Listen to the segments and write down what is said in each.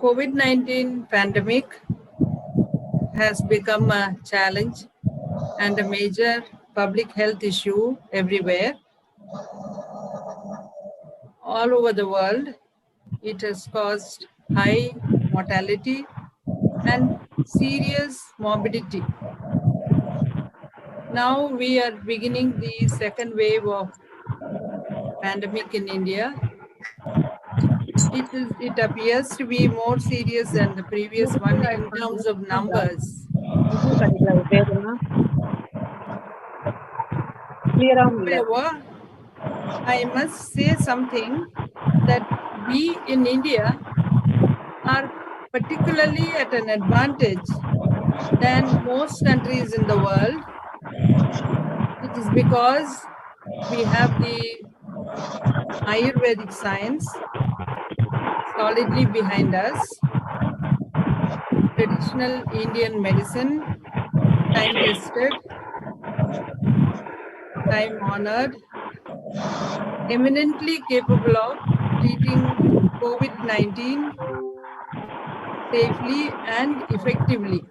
COVID-19 pandemic has become a challenge and a major public health issue everywhere, all over the world. It has caused high mortality and serious morbidity. Now we are beginning the second wave of pandemic in India. It appears to be more serious than the previous one in terms of numbers. However, I must say something that we in India are particularly at an advantage than most countries in the world. It is because we have the Ayurvedic science solidly behind us, traditional Indian medicine, time tested, time honored, eminently capable of treating COVID-19 safely and effectively.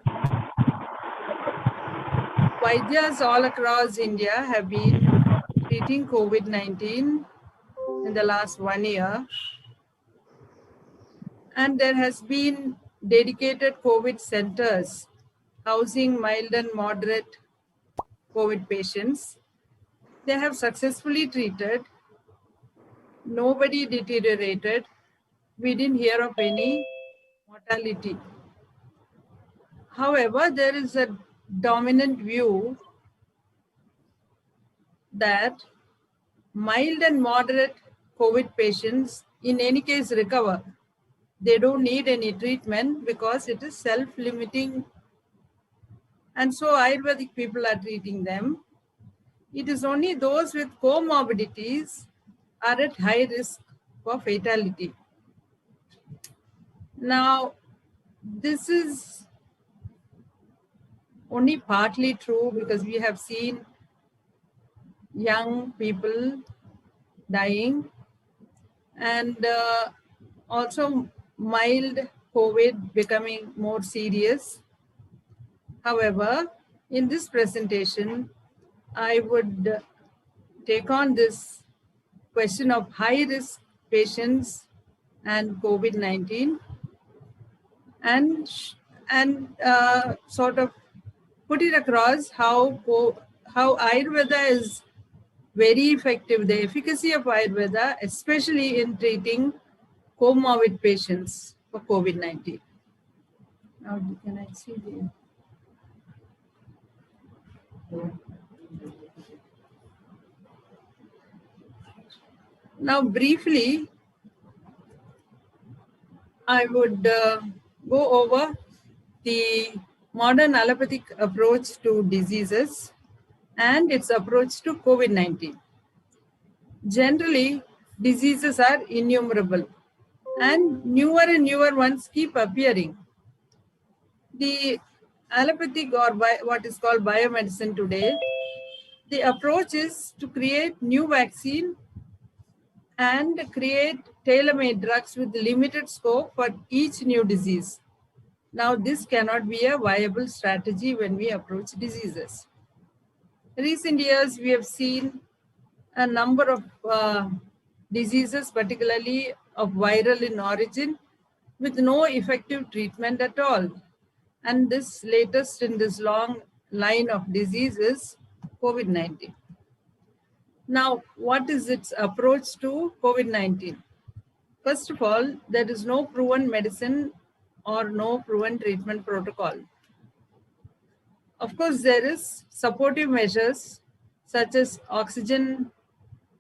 Vaidyas all across India have been treating COVID-19 in the last 1 year, and there has been dedicated COVID centers housing mild and moderate COVID patients. They have successfully treated. Nobody deteriorated. We didn't hear of any mortality. However, there is a dominant view that mild and moderate COVID patients in any case recover. They don't need any treatment because it is self-limiting. And so Ayurvedic people are treating them. It is only those with comorbidities are at high risk for fatality. Now, this is only partly true because we have seen young people dying and also mild COVID becoming more serious. However, in this presentation, I would take on this question of high-risk patients and COVID-19 and sort of put it across how Ayurveda is very effective, the efficacy of Ayurveda, especially in treating comorbid patients for COVID-19. Now, can I see the... Now, briefly, I would go over the modern allopathic approach to diseases and its approach to COVID-19. Generally, diseases are innumerable and newer ones keep appearing. The allopathic or what is called biomedicine today, the approach is to create new vaccine and create tailor-made drugs with limited scope for each new disease. Now, this cannot be a viable strategy when we approach diseases. In recent years, we have seen a number of diseases, particularly of viral in origin, with no effective treatment at all. And this latest in this long line of diseases, COVID-19. Now, what is its approach to COVID-19? First of all, there is no proven medicine or no proven treatment protocol. Of course, there is supportive measures such as oxygen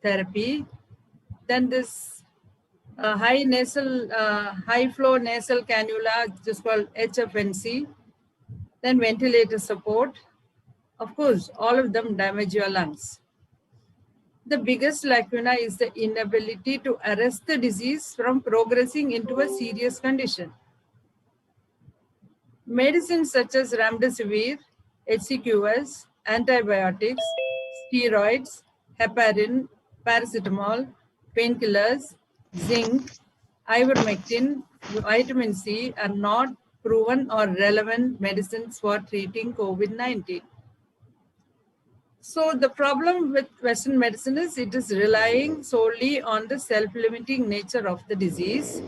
therapy, then this high flow nasal cannula, which is called HFNC, then ventilator support. Of course, all of them damage your lungs. The biggest lacuna is the inability to arrest the disease from progressing into a serious condition. Medicines such as remdesivir, HCQS, antibiotics, steroids, heparin, paracetamol, painkillers, zinc, ivermectin, vitamin C are not proven or relevant medicines for treating COVID-19. So the problem with Western medicine is it is relying solely on the self-limiting nature of the disease.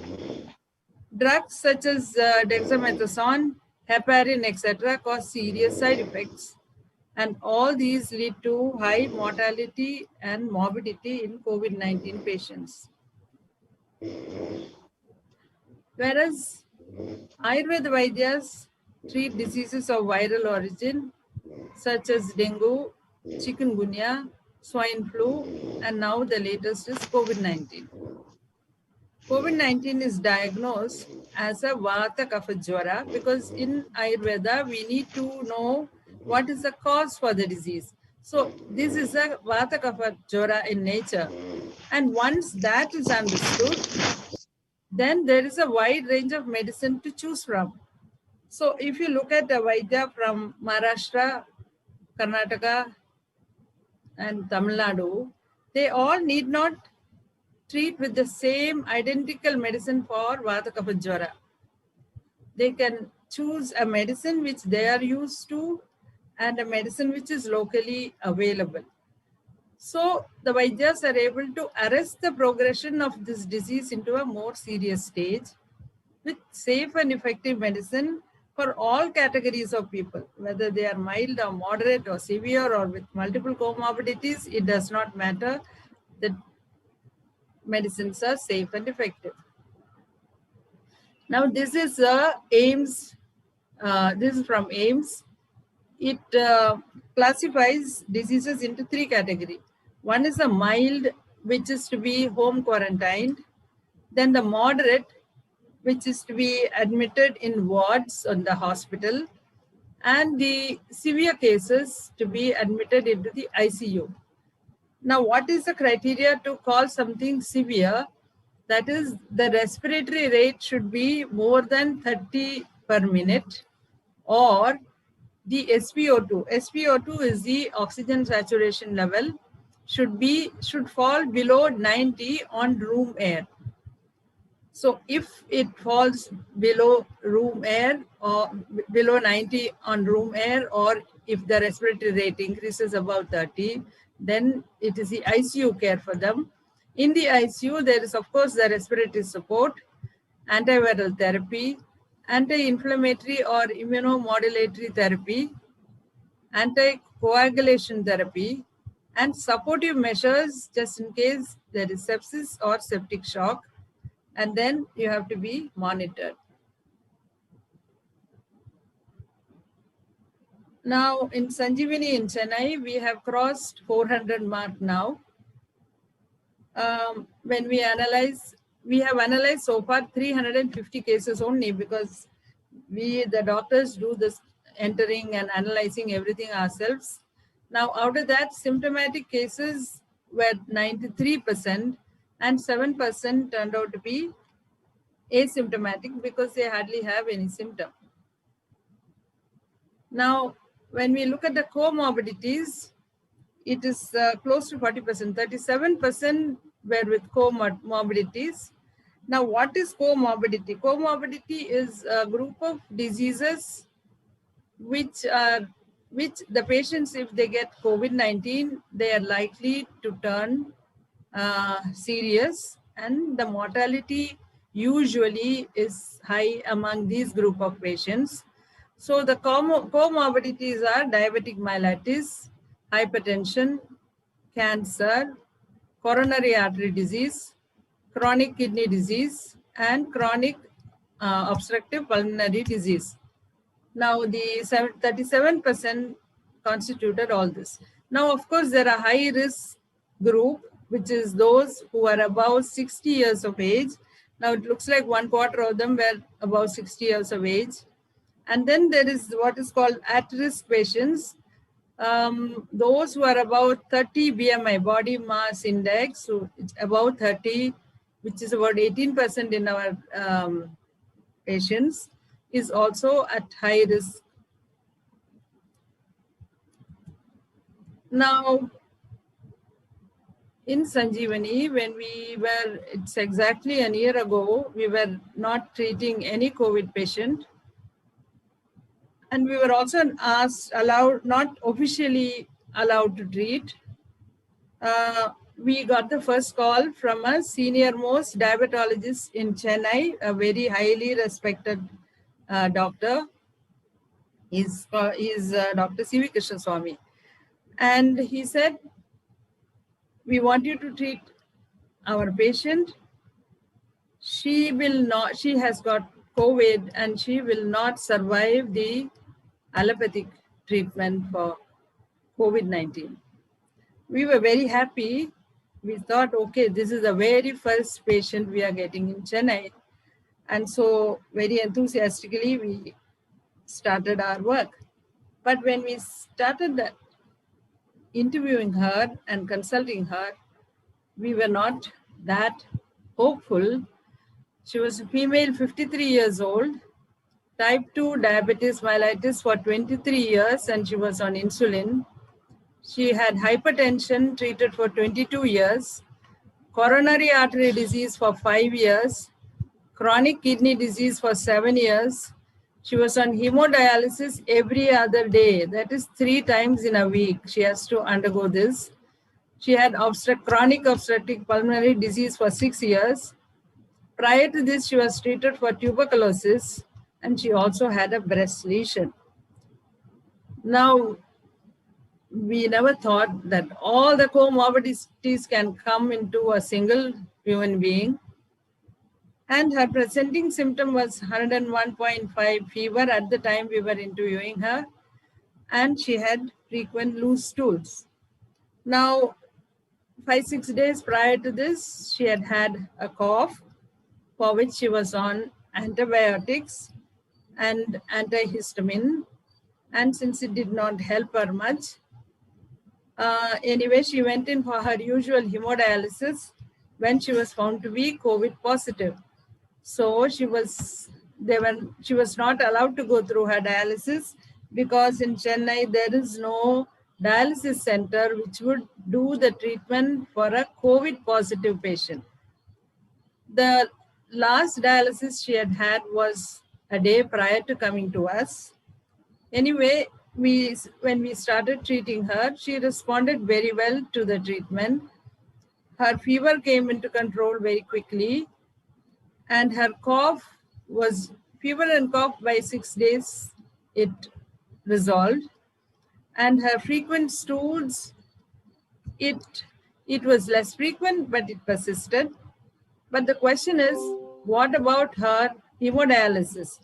Drugs such as dexamethasone, heparin, etc. cause serious side effects. And all these lead to high mortality and morbidity in COVID-19 patients. Whereas Ayurveda Vaidyas treat diseases of viral origin such as dengue, chikungunya, swine flu, and now the latest is COVID-19. COVID-19 is diagnosed as a Vata Kapha Jwara because in Ayurveda we need to know what is the cause for the disease. So this is a Vata Kapha Jwara in nature. And once that is understood, then there is a wide range of medicine to choose from. So if you look at the Vaidya from Maharashtra, Karnataka, and Tamil Nadu, they all need not treat with the same identical medicine for Vata Kapha Jwara. They can choose a medicine which they are used to and a medicine which is locally available. So the Vaidyas are able to arrest the progression of this disease into a more serious stage with safe and effective medicine for all categories of people, whether they are mild or moderate or severe or with multiple comorbidities, it does not matter. The medicines are safe and effective. Now this is AIMS. This is from AIMS. It classifies diseases into three categories. One is a mild, which is to be home quarantined. Then the moderate, which is to be admitted in wards on the hospital. And the severe cases to be admitted into the ICU. Now, what is the criteria to call something severe? That is, the respiratory rate should be more than 30 per minute, or the SpO2. SpO2 is the oxygen saturation level, should fall below 90 on room air. So if it falls below room air or below 90 on room air, or if the respiratory rate increases above 30, then it is the ICU care for them. In the ICU, there is of course the respiratory support, antiviral therapy, anti-inflammatory or immunomodulatory therapy, anticoagulation therapy, and supportive measures just in case there is sepsis or septic shock, and then you have to be monitored. Now in Sanjeevani in Chennai, we have crossed 400 mark now. When we have analyzed so far 350 cases only, because the doctors do this entering and analyzing everything ourselves. Now out of that, symptomatic cases were 93% and 7% turned out to be asymptomatic because they hardly have any symptom. Now, when we look at the comorbidities, it is close to 40%, 37% were with comorbidities. Now, what is comorbidity? Comorbidity is a group of diseases which the patients, if they get COVID-19, they are likely to turn serious, and the mortality usually is high among these group of patients. So the comorbidities are diabetic mellitus, hypertension, cancer, coronary artery disease, chronic kidney disease, and chronic obstructive pulmonary disease. Now the 37% constituted all this. Now, of course, there are high risk group, which is those who are above 60 years of age. Now it looks like 1/4 of them were above 60 years of age. And then there is what is called at-risk patients, those who are about 30 BMI, body mass index, so it's about 30, which is about 18% in our patients, is also at high risk. Now, in Sanjeevani, when it's exactly a year ago, we were not treating any COVID patient. And we were also not officially allowed to treat. We got the first call from a senior most diabetologist in Chennai, a very highly respected doctor. He's Dr. C.V. Krishnaswamy. And he said, we want you to treat our patient. She has got COVID and she will not survive the allopathic treatment for COVID-19. We were very happy. We thought, okay, this is the very first patient we are getting in Chennai. And so very enthusiastically, we started our work. But when we started interviewing her and consulting her, we were not that hopeful. She was a female, 53 years old, type 2 diabetes mellitus for 23 years, and she was on insulin. She had hypertension treated for 22 years, coronary artery disease for 5 years, chronic kidney disease for 7 years. She was on hemodialysis every other day. That is 3 times in a week. She has to undergo this. She had chronic obstructive pulmonary disease for 6 years. Prior to this, she was treated for tuberculosis, and she also had a breast lesion. Now, we never thought that all the comorbidities can come into a single human being. And her presenting symptom was 101.5 fever at the time we were interviewing her. And she had frequent loose stools. Now, 5-6 days prior to this, she had had a cough for which she was on antibiotics and antihistamine. And since it did not help her much, anyway, she went in for her usual hemodialysis when she was found to be COVID positive. So she was not allowed to go through her dialysis because in Chennai, there is no dialysis center which would do the treatment for a COVID positive patient. The last dialysis she had was a day prior to coming to us. Anyway, when we started treating her, she responded very well to the treatment. Her fever came into control very quickly, and her fever and cough by 6 days, it resolved. And her frequent stools, it was less frequent, but it persisted. But the question is, what about her hemodialysis?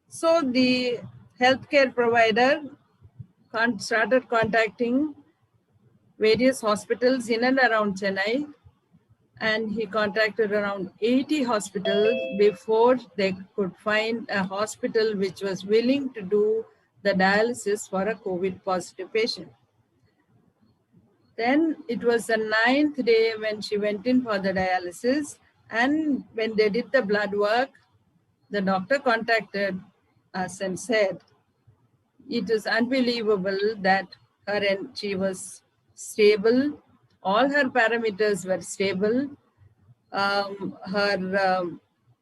So the healthcare provider started contacting various hospitals in and around Chennai, and he contacted around 80 hospitals before they could find a hospital which was willing to do the dialysis for a COVID positive patient. Then it was the 9th day when she went in for the dialysis, and when they did the blood work, the doctor contacted us and said, it is unbelievable that she was stable. All her parameters were stable. Her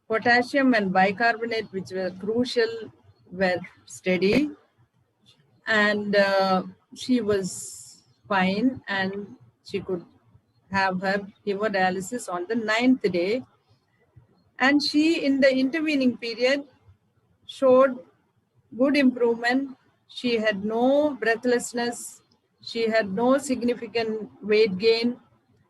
potassium and bicarbonate, which were crucial, were steady. And she was fine, and she could have her hemodialysis on the 9th day. And she, in the intervening period, showed good improvement. She had no breathlessness. She had no significant weight gain,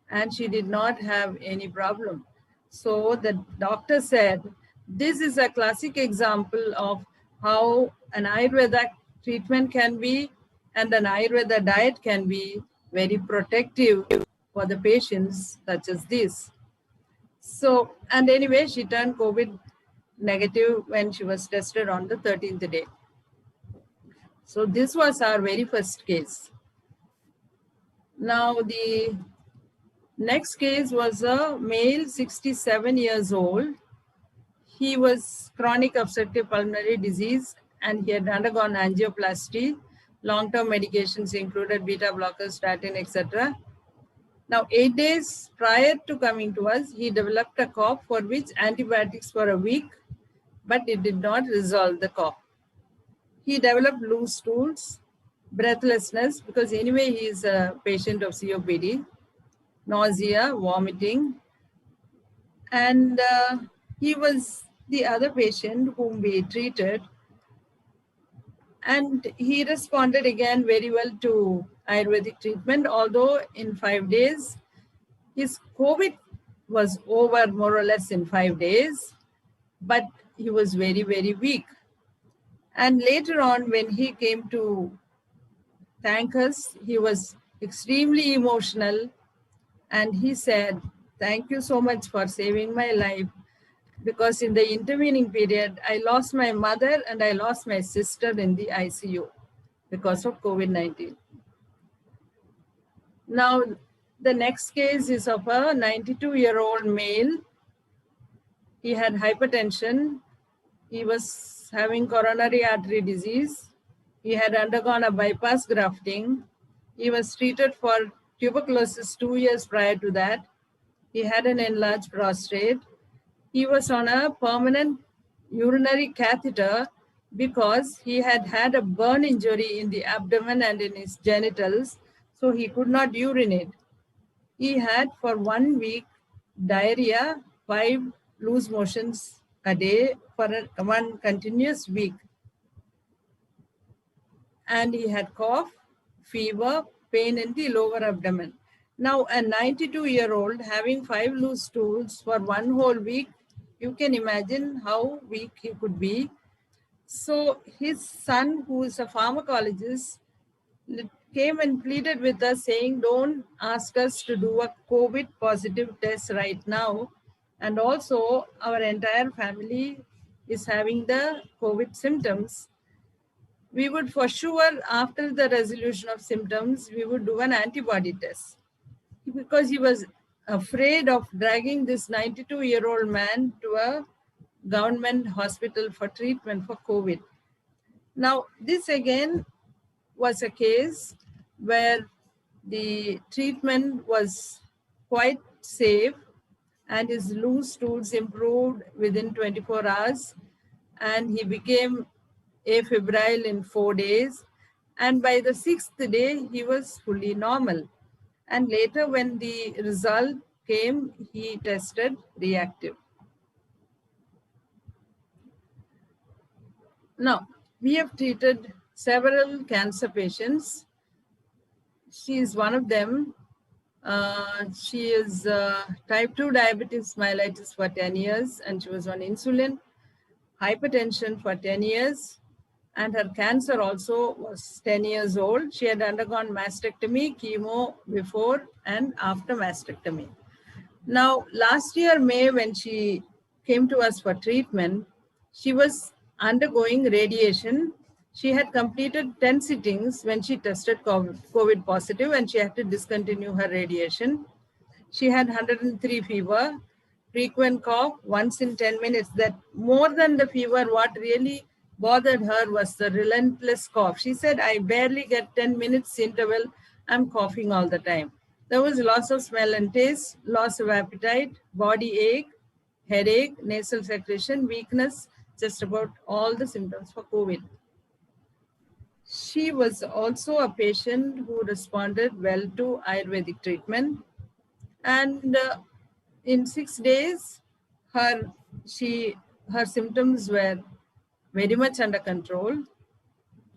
and she did not have any problem. So the doctor said, this is a classic example of how an Ayurveda treatment can be, and an Ayurveda diet can be very protective for the patients such as this. So, and anyway, she turned COVID negative when she was tested on the 13th day. So this was our very first case. Now the next case was a male, 67 years old. He was chronic obstructive pulmonary disease, and he had undergone angioplasty. Long-term medications included beta blockers, statin, etc. Now, 8 days prior to coming to us, he developed a cough for which antibiotics for a week, but it did not resolve the cough. He developed loose stools, breathlessness, because anyway he is a patient of COPD, nausea, vomiting, and he was the other patient whom we treated, and he responded again very well to Ayurvedic treatment, although in 5 days, his COVID was over more or less in 5 days, but he was very, very weak. And later on, when he came to thank us, he was extremely emotional, and he said, "Thank you so much for saving my life, because in the intervening period, I lost my mother and I lost my sister in the ICU because of COVID-19. Now, the next case is of a 92-year-old male. He had hypertension. He was having coronary artery disease. He had undergone a bypass grafting. He was treated for tuberculosis 2 years prior to that. He had an enlarged prostate. He was on a permanent urinary catheter because he had had a burn injury in the abdomen and in his genitals, so he could not urinate. He had for 1 week diarrhea, 5 loose motions a day for one continuous week. And he had cough, fever, pain in the lower abdomen. Now, a 92-year-old having 5 loose stools for 1 whole week, you can imagine how weak he could be. So his son, who is a pharmacologist, came and pleaded with us saying, don't ask us to do a COVID positive test right now. And also our entire family is having the COVID symptoms. We would for sure, after the resolution of symptoms, we would do an antibody test, because he was afraid of dragging this 92-year-old man to a government hospital for treatment for COVID. Now, this again was a case where the treatment was quite safe and his loose stools improved within 24 hours and he became afebrile in 4 days. And by the 6th day, he was fully normal. And later when the result came, he tested reactive. Now, we have treated several cancer patients. She is one of them. She is type 2 diabetes mellitus for 10 years, and she was on insulin, hypertension for 10 years, and her cancer also was 10 years old. She had undergone mastectomy, chemo before and after mastectomy. Now, last year, May, when she came to us for treatment, she was undergoing radiation. She had completed 10 sittings when she tested COVID positive, and she had to discontinue her radiation. She had 103 fever, frequent cough once in 10 minutes. That more than the fever, what really bothered her was the relentless cough. She said, I barely get 10 minutes interval. I'm coughing all the time. There was loss of smell and taste, loss of appetite, body ache, headache, nasal secretion, weakness, just about all the symptoms for COVID. She was also a patient who responded well to Ayurvedic treatment. And in 6 days, her symptoms were very much under control.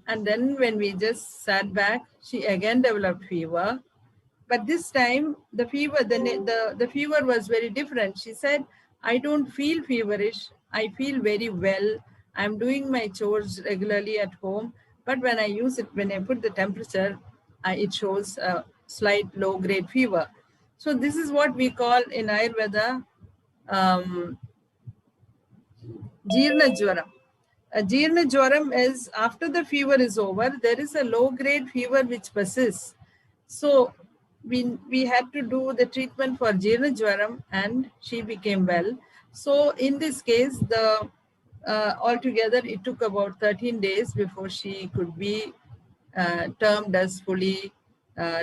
And then when we just sat back, she again developed fever. But this time, the fever, the fever was very different. She said, I don't feel feverish. I feel very well. I'm doing my chores regularly at home. But when I use it, when I put the temperature, it shows a slight low-grade fever. So this is what we call in Ayurveda Jeerna Jwaram. A Jeerna Jwaram is after the fever is over, there is a low-grade fever which persists. So we had to do the treatment for Jeerna Jwaram and she became well. So in this case, altogether it took about 13 days before she could be termed as fully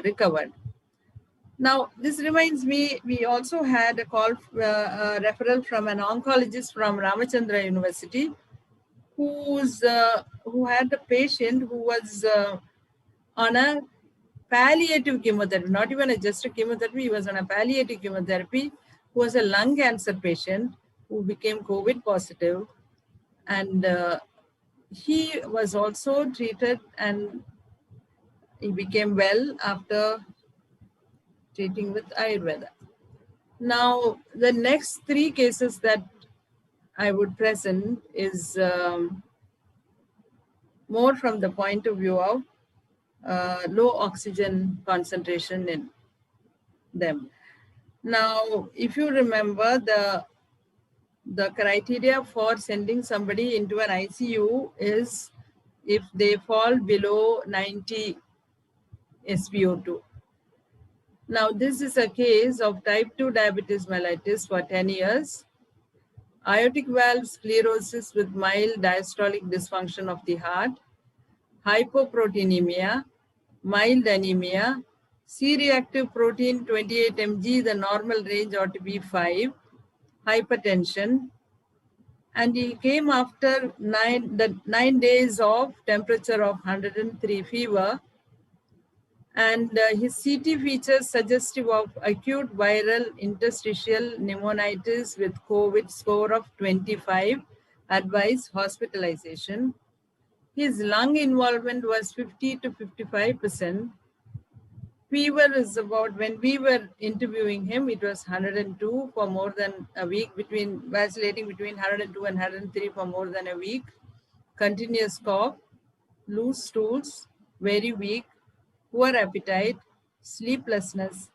recovered. Now, this reminds me, we also had a call, a referral from an oncologist from Ramachandra University, who had a patient who was on a palliative chemotherapy, not even just a chemotherapy, he was on a palliative chemotherapy, who was a lung cancer patient who became COVID positive. And he was also treated and he became well after treating with Ayurveda. Now, the next three cases that I would present is more from the point of view of low oxygen concentration in them. Now, if you remember, the criteria for sending somebody into an ICU is if they fall below 90 SpO2. Now, this is a case of type 2 diabetes mellitus for 10 years, aortic valve sclerosis with mild diastolic dysfunction of the heart, hypoproteinemia, mild anemia, C-reactive protein 28 mg, the normal range ought to be 5, hypertension, and he came after 9 days of temperature of 103 fever, and his CT features suggestive of acute viral interstitial pneumonitis with COVID score of 25, advised hospitalization. His lung involvement was 50 to 55%. Fever is about, when we were interviewing him, it was 102 for more than a week, vacillating between 102 and 103 for more than a week. Continuous cough, loose stools, very weak, poor appetite, sleeplessness.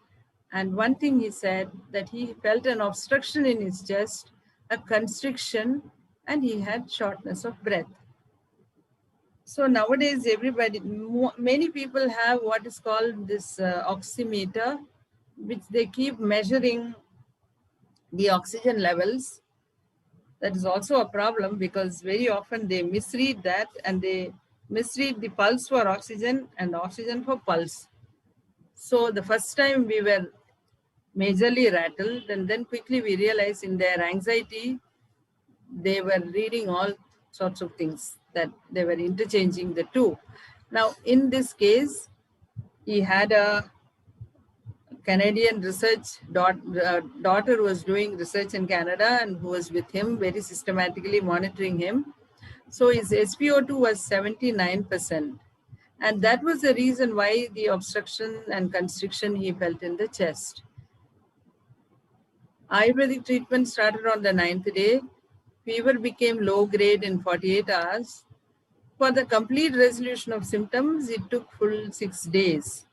And one thing he said, that he felt an obstruction in his chest, a constriction, and he had shortness of breath. So nowadays, many people have what is called this oximeter, which they keep measuring the oxygen levels. That is also a problem because very often they misread that, and they misread the pulse for oxygen and oxygen for pulse. So the first time we were majorly rattled, and then quickly we realized in their anxiety, they were reading all sorts of things, that they were interchanging the two. Now, in this case, he had a Canadian daughter who was doing research in Canada and who was with him very systematically monitoring him. So his SpO2 was 79%. And that was the reason why the obstruction and constriction he felt in the chest. Ayurvedic treatment started on the 9th day. Fever became low grade in 48 hours. For the complete resolution of symptoms, it took full 6 days.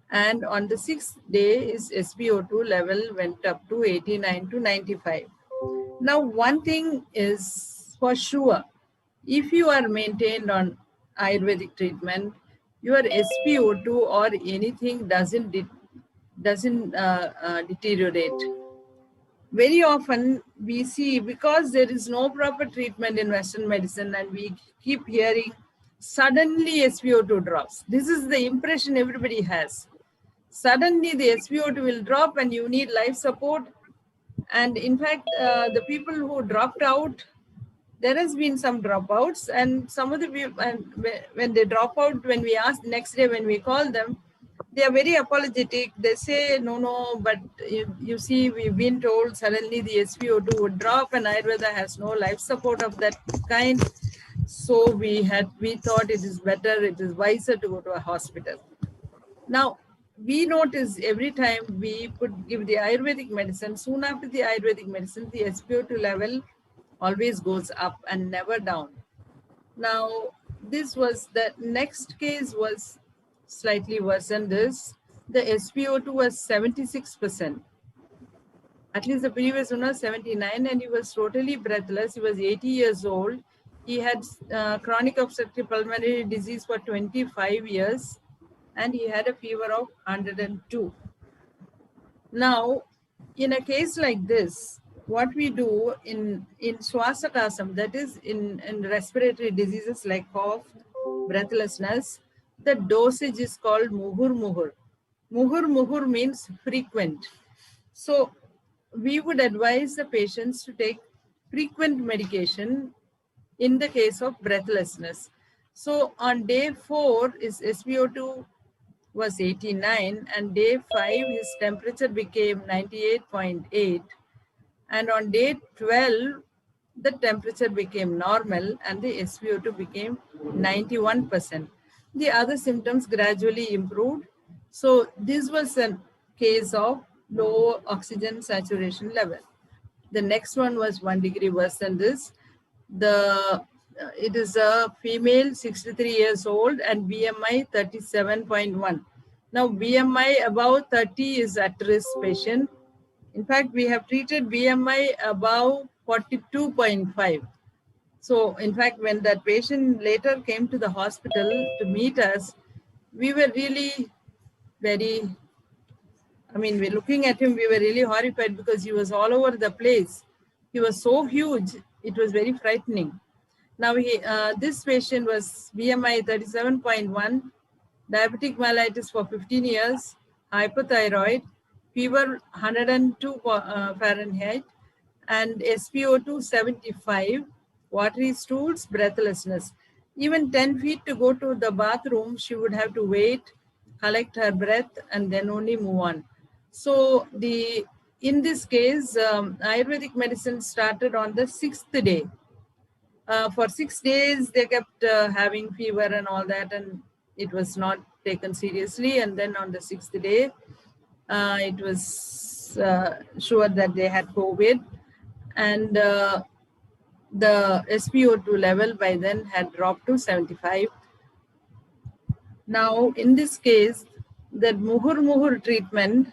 And on the 6th day, his SpO2 level went up to 89 to 95. Now, one thing is for sure, if you are maintained on Ayurvedic treatment, your SpO2 or anything doesn't deteriorate. Very often we see, because there is no proper treatment in Western medicine, and we keep hearing suddenly SpO2 drops. This is the impression everybody has. Suddenly the SpO2 will drop and you need life support. And in fact, the people who dropped out, there has been some dropouts, and some of the people, and when they drop out, when we ask next day, when we call them, they are very apologetic. They say, no, but you see, we've been told suddenly the SpO2 would drop, and Ayurveda has no life support of that kind. So we thought it is better, it is wiser to go to a hospital. Now, we notice every time we give the Ayurvedic medicine, soon after the Ayurvedic medicine, the SpO2 level always goes up and never down. Now, the next case was slightly worse than this. The SpO2 was 76%. At least the previous one was 79, and he was totally breathless. He was 80 years old. He had chronic obstructive pulmonary disease for 25 years, and he had a fever of 102. Now, in a case like this, what we do in Swasakasam, that is in respiratory diseases like cough, breathlessness, the dosage is called muhur muhur. Muhur means frequent. So we would advise the patients to take frequent medication in the case of breathlessness. So on day 4, his SpO2 was 89, and day 5, his temperature became 98.8. And on day 12, the temperature became normal and the SpO2 became 91%. The other symptoms gradually improved. So this was a case of low oxygen saturation level. The next one was 1 degree worse than this. It is a female, 63 years old, and BMI 37.1. Now BMI above 30 is at risk patient. In fact, we have treated BMI above 42.5. So in fact, when that patient later came to the hospital to meet us, we were really we're looking at him, we were really horrified because he was all over the place. He was so huge, it was very frightening. Now, this patient was BMI 37.1, diabetic mellitus for 15 years, hypothyroid, fever 102 Fahrenheit, and SpO2 75, watery stools, breathlessness. Even 10 feet to go to the bathroom, she would have to wait, collect her breath, and then only move on. So in this case, Ayurvedic medicine started on the 6th day. For 6 days, they kept having fever and all that, and it was not taken seriously. And then on the 6th day, it was sure that they had COVID, and the SpO2 level by then had dropped to 75. Now, in this case, the Muhur treatment,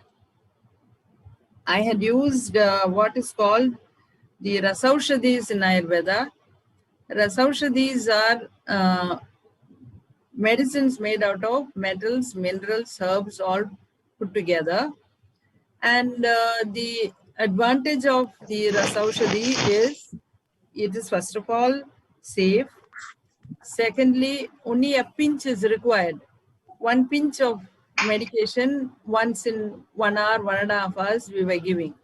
I had used what is called the Rasaushadhis in Ayurveda. Rasaushadhis are medicines made out of metals, minerals, herbs, all put together. And the advantage of the Rasaushadhi is, it is first of all safe. Secondly, only a pinch is required. One pinch of medication once in 1 hour, 1.5 hours we were giving.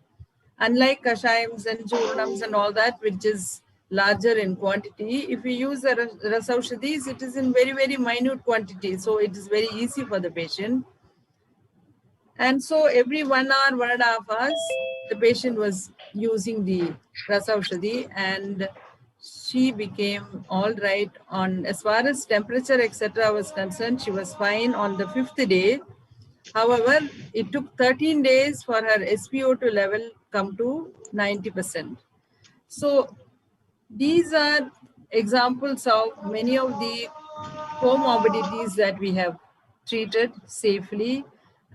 Unlike kashayams and churnams and all that, which is larger in quantity, if we use the Rasaushadhis, it is in very, very minute quantity. So it is very easy for the patient. And so every 1 hour, 1.5 hours, the patient was using the Rasaushadhi, and she became all right. As far as temperature, etc. was concerned, she was fine on the 5th day. However, it took 13 days for her SpO2 level come to 90%. So these are examples of many of the comorbidities that we have treated safely,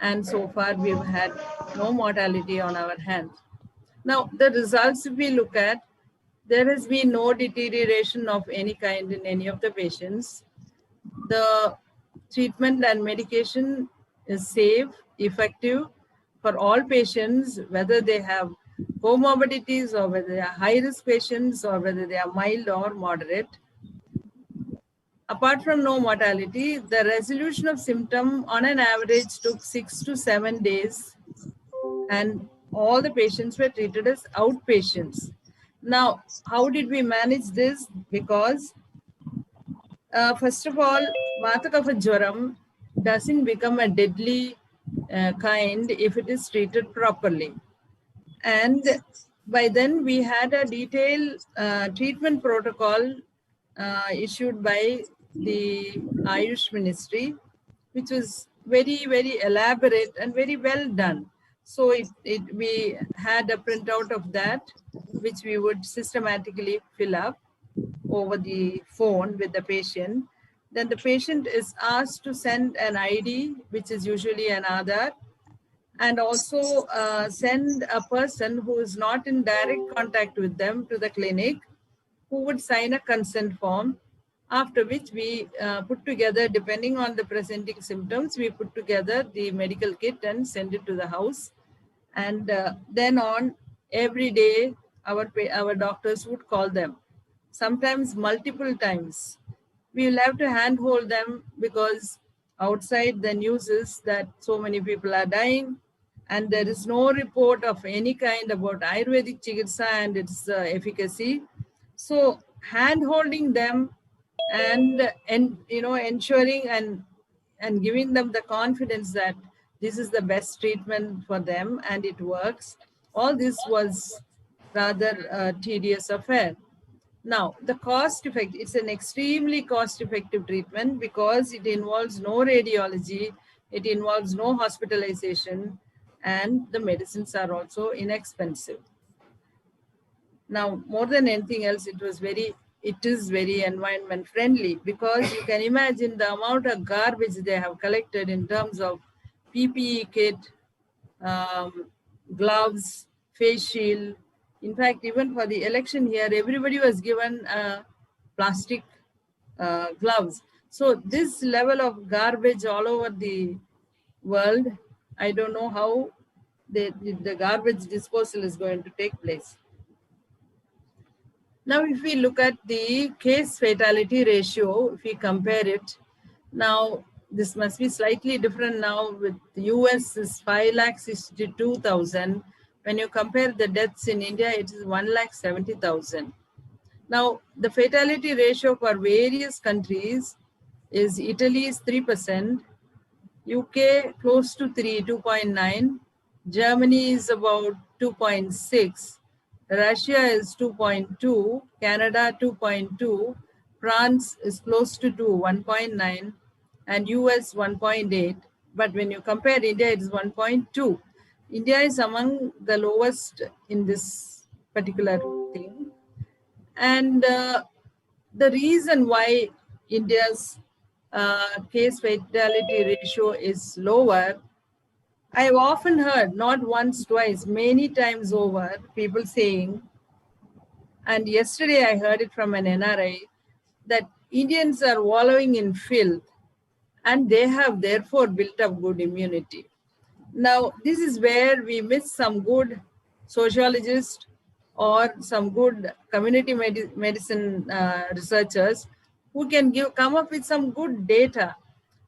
and so far we've had no mortality on our hands. Now, the results, if we look at, there has been no deterioration of any kind in any of the patients. The treatment and medication is safe, effective for all patients, whether they have comorbidities or whether they are high-risk patients or whether they are mild or moderate. Apart from no mortality, the resolution of symptom on an average took 6 to 7 days, and all the patients were treated as outpatients. Now, how did we manage this? Because first of all, Vata Kapha Jwaram doesn't become a deadly kind if it is treated properly. And by then we had a detailed treatment protocol issued by the Ayush Ministry, which was very, very elaborate and very well done. So we had a printout of that, which we would systematically fill up over the phone with the patient. Then the patient is asked to send an ID, which is usually an Aadhaar, and also send a person who is not in direct contact with them to the clinic, who would sign a consent form, after which we put together, depending on the presenting symptoms, we put together the medical kit and send it to the house. And then on, every day, our doctors would call them, sometimes multiple times. We will have to handhold them because outside the news is that so many people are dying, and there is no report of any kind about Ayurvedic Chikitsa and its efficacy. So hand holding them and ensuring and giving them the confidence that this is the best treatment for them and it works, all this was rather a tedious affair. Now, the cost effect, it's an extremely cost effective treatment because it involves no radiology, it involves no hospitalization, and the medicines are also inexpensive. Now, more than anything else, it is very environment friendly because you can imagine the amount of garbage they have collected in terms of PPE kit, gloves, face shield. In fact, even for the election here, everybody was given plastic gloves. So this level of garbage all over the world, I don't know how the garbage disposal is going to take place. Now, if we look at the case fatality ratio, if we compare it, now this must be slightly different now with the US is 5,62,000. When you compare the deaths in India, it is 1,70,000. Now, the fatality ratio for various countries is Italy is 3%, UK close to 3, 2.9, Germany is about 2.6, Russia is 2.2, Canada 2.2, France is close to 2, 1.9, and US 1.8. But when you compare India, it is 1.2. India is among the lowest in this particular thing. And the reason why India's case fatality ratio is lower, I've often heard, not once, twice, many times over, people saying, and yesterday I heard it from an NRI, that Indians are wallowing in filth and they have therefore built up good immunity. Now, this is where we miss some good sociologists or some good community medicine researchers who can come up with some good data.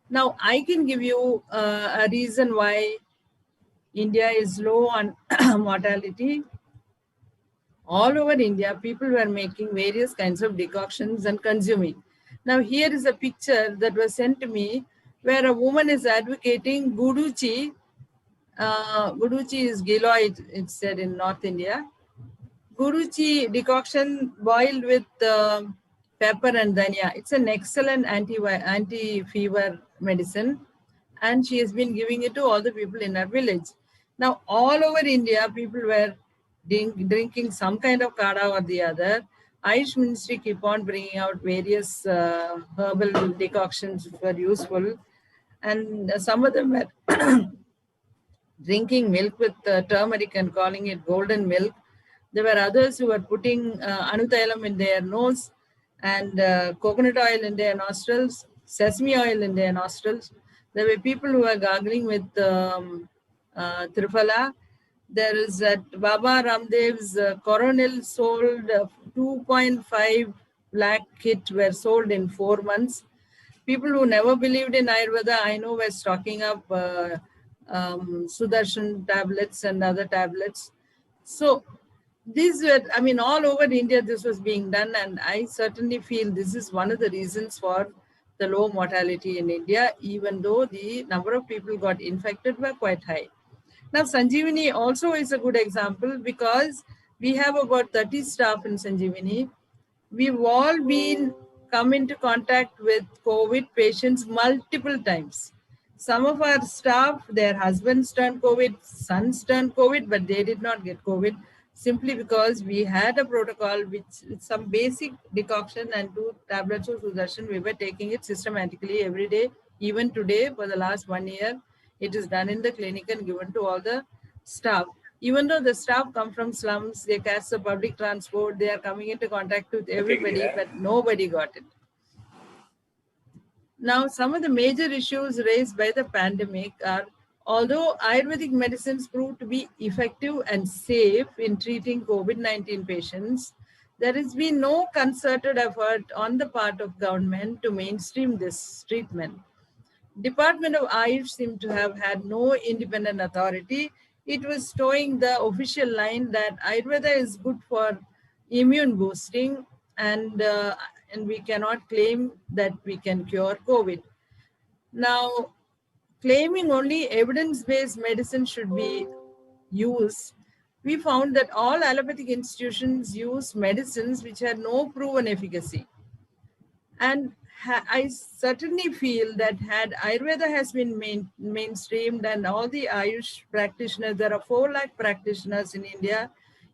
Now, I can give you a reason why India is low on mortality. All over India, people were making various kinds of decoctions and consuming. Now, here is a picture that was sent to me where a woman is advocating guduchi. Guduchi is giloy, it's said in North India. Guduchi decoction boiled with pepper and dhania. It's an excellent anti-fever medicine, and she has been giving it to all the people in her village. Now, all over India, people were drinking some kind of kada or the other. Ayush Ministry keep on bringing out various herbal decoctions which were useful, and some of them were drinking milk with turmeric and calling it golden milk. There were others who were putting anutailam in their nose and coconut oil in their nostrils, sesame oil in their nostrils. There were people who were gargling with Triphala. There is that Baba Ramdev's Coronel sold 2.5 lakh kit were sold in 4 months. People who never believed in Ayurveda, I know, were stocking up Sudarshan tablets and other tablets. So these were, I mean, all over India, this was being done. And I certainly feel this is one of the reasons for the low mortality in India, even though the number of people got infected were quite high. Now, Sanjeevani also is a good example because we have about 30 staff in Sanjeevani. We've all come into contact with COVID patients multiple times. Some of our staff, their husbands turned COVID, sons turned COVID, but they did not get COVID simply because we had a protocol which some basic decoction and 2 tablets of Sudarshan. We were taking it systematically every day, even today for the last 1 year. It is done in the clinic and given to all the staff. Even though the staff come from slums, they catch the public transport, they are coming into contact with everybody, but nobody got it. Now, some of the major issues raised by the pandemic are, although Ayurvedic medicines proved to be effective and safe in treating COVID-19 patients, there has been no concerted effort on the part of government to mainstream this treatment. Department of Ayush seemed to have had no independent authority. It was towing the official line that Ayurveda is good for immune boosting, and we cannot claim that we can cure COVID. Now, claiming only evidence-based medicine should be used, we found that all allopathic institutions use medicines which had no proven efficacy. And I certainly feel that had Ayurveda has been mainstreamed and all the Ayush practitioners, there are 4 lakh practitioners in India,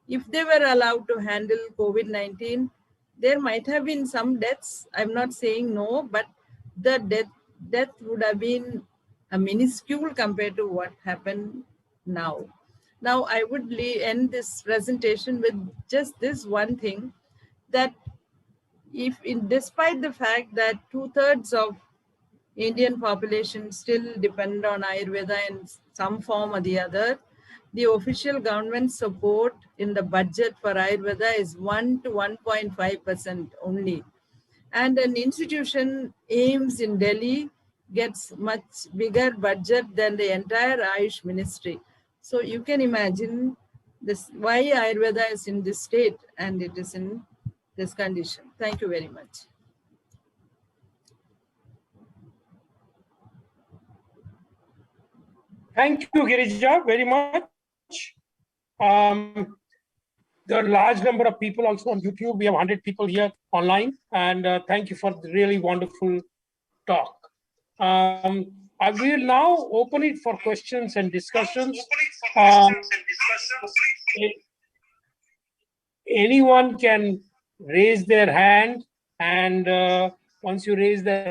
if they were allowed to handle COVID-19, there might have been some deaths. I'm not saying no, but the death would have been a minuscule compared to what happened now. Now, I would end this presentation with just this one thing, that despite the fact that 2/3 of Indian population still depend on Ayurveda in some form or the other, the official government support in the budget for Ayurveda is 1 to 1.5% only. And an institution, AIIMS in Delhi, gets much bigger budget than the entire Ayush ministry. So you can imagine this, why Ayurveda is in this state and it is in this condition. Thank you very much. Thank you, Girija, very much. There are a large number of people also on YouTube. We have 100 people here online, and thank you for the really wonderful talk. I will now open it for questions and discussions. Anyone can raise their hand, and once you raise their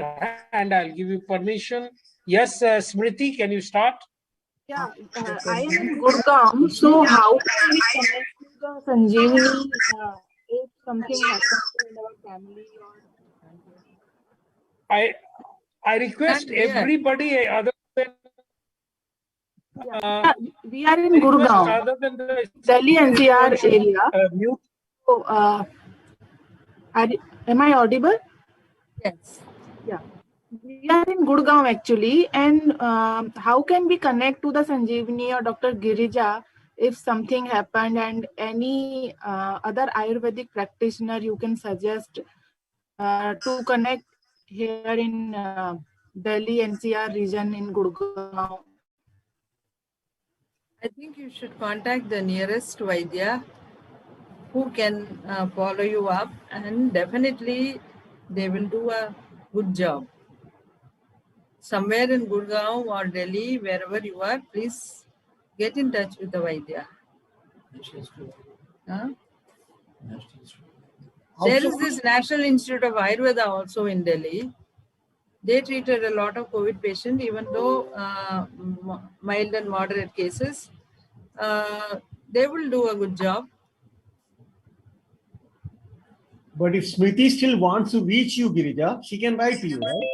hand, I'll give you permission. Yes, Smriti, can you start? Yeah, I am in Gurgaon. So how can we connect to the Sanjeevani if something happens in our family? Or I request everybody other than we are in Gurgaon, other than the Delhi NCR area. Mute. So, am I audible? Yes. Yeah. We are in Gurgaon actually, and how can we connect to the Sanjeevani or Dr. Girija if something happened, and any other Ayurvedic practitioner you can suggest to connect here in Delhi NCR region in Gurgaon? I think you should contact the nearest Vaidya who can follow you up, and definitely they will do a good job. Somewhere in Gurgaon or Delhi, wherever you are, please get in touch with the Vaidya. Huh? There is this National Institute of Ayurveda also in Delhi. They treated a lot of COVID patients, even though mild and moderate cases. They will do a good job. But if Smriti still wants to reach you, Girija, she can write to you, right?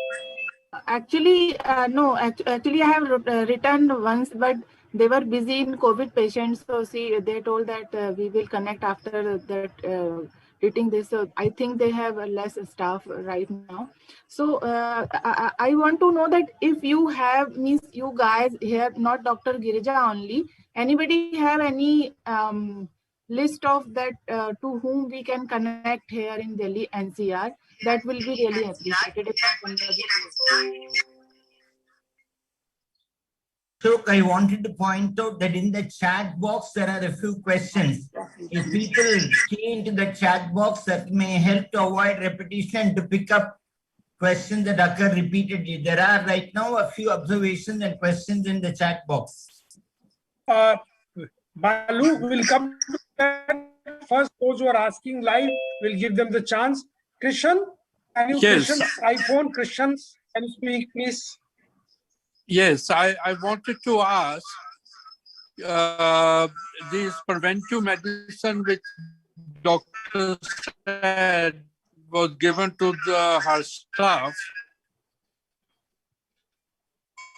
Actually, no. Actually, I have returned once, but they were busy in COVID patients. So, they told that we will connect after that treating this. So, I think they have less staff right now. So, I want to know that if you have, means you guys here, not Dr. Girija only, anybody have any list of that to whom we can connect here in Delhi NCR, that will be really appreciated. So I wanted to point out that in the chat box, there are a few questions. If people key into the chat box, that may help to avoid repetition, to pick up questions that occur repeatedly. There are right now a few observations and questions in the chat box. Balu will come to that. First, those who are asking live, will give them the chance. Krishan, can you, yes. Krishan's iPhone, Krishan's, can you speak, please? Yes, I wanted to ask, this preventive medicine which doctor said was given to her staff,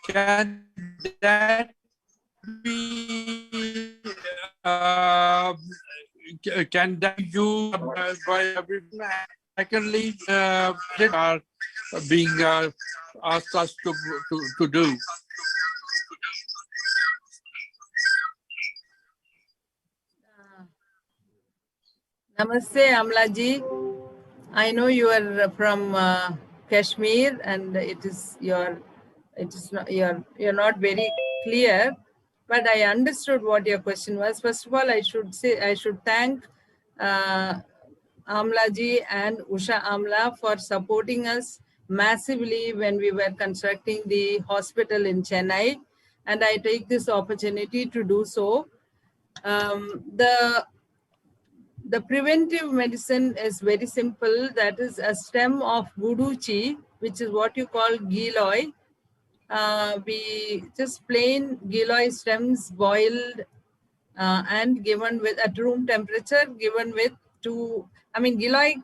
can that be can that be used by everyone? secondly, are being asked us to do. Namaste, Amlaji. I know you are from Kashmir, and you're not very clear, but I understood what your question was. First of all, I should thank Amlaji and Usha Amla for supporting us massively when we were constructing the hospital in Chennai, and I take this opportunity to do so. The preventive medicine is very simple. That is a stem of guduchi, which is what you call giloy. We just plain giloy stems boiled and given with at room temperature, given with giloy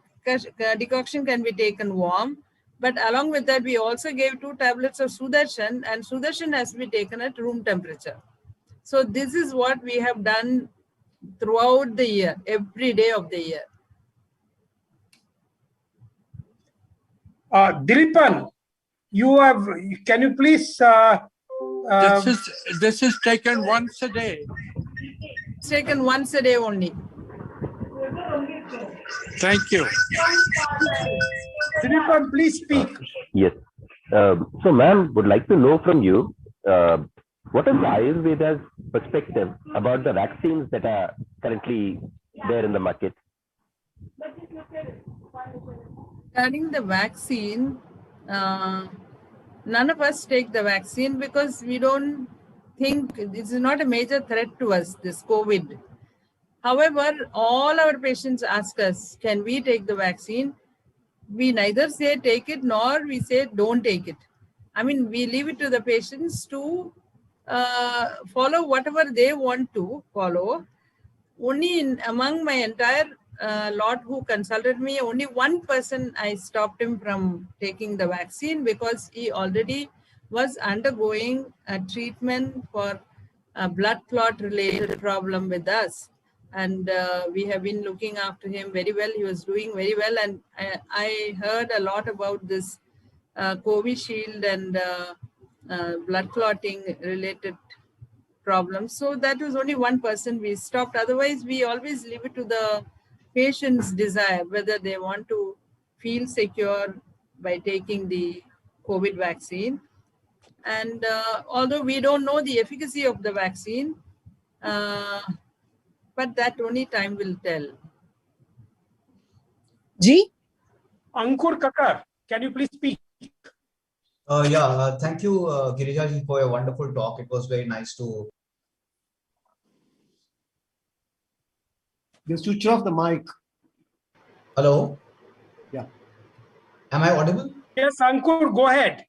decoction can be taken warm, but along with that, we also gave 2 tablets of Sudarshan, and Sudarshan has to be taken at room temperature. So this is what we have done throughout the year, every day of the year. Dilipan, can you please? This is taken once a day. It's taken once a day only. Thank you. Dilipan, please speak. Yes. So, ma'am, would like to know from you, what is the Ayurveda's perspective about the vaccines that are currently there in the market? Regarding the vaccine, none of us take the vaccine because we don't think this is not a major threat to us, this COVID. However, all our patients ask us, can we take the vaccine? We neither say take it nor we say don't take it. I mean, we leave it to the patients to follow whatever they want to follow. Only among my entire lot who consulted me, only one person I stopped him from taking the vaccine because he already was undergoing a treatment for a blood clot related problem with us. And we have been looking after him very well. He was doing very well. And I heard a lot about this Covishield and blood clotting related problems. So that was only one person we stopped. Otherwise, we always leave it to the patient's desire, whether they want to feel secure by taking the COVID vaccine. And although we don't know the efficacy of the vaccine, but that only time will tell. Ji? Ankur Kakar, can you please speak? Thank you, Girijaji, for a wonderful talk. It was very nice to. Just switch off the mic. Hello? Yeah. Am I audible? Yes, Ankur, go ahead.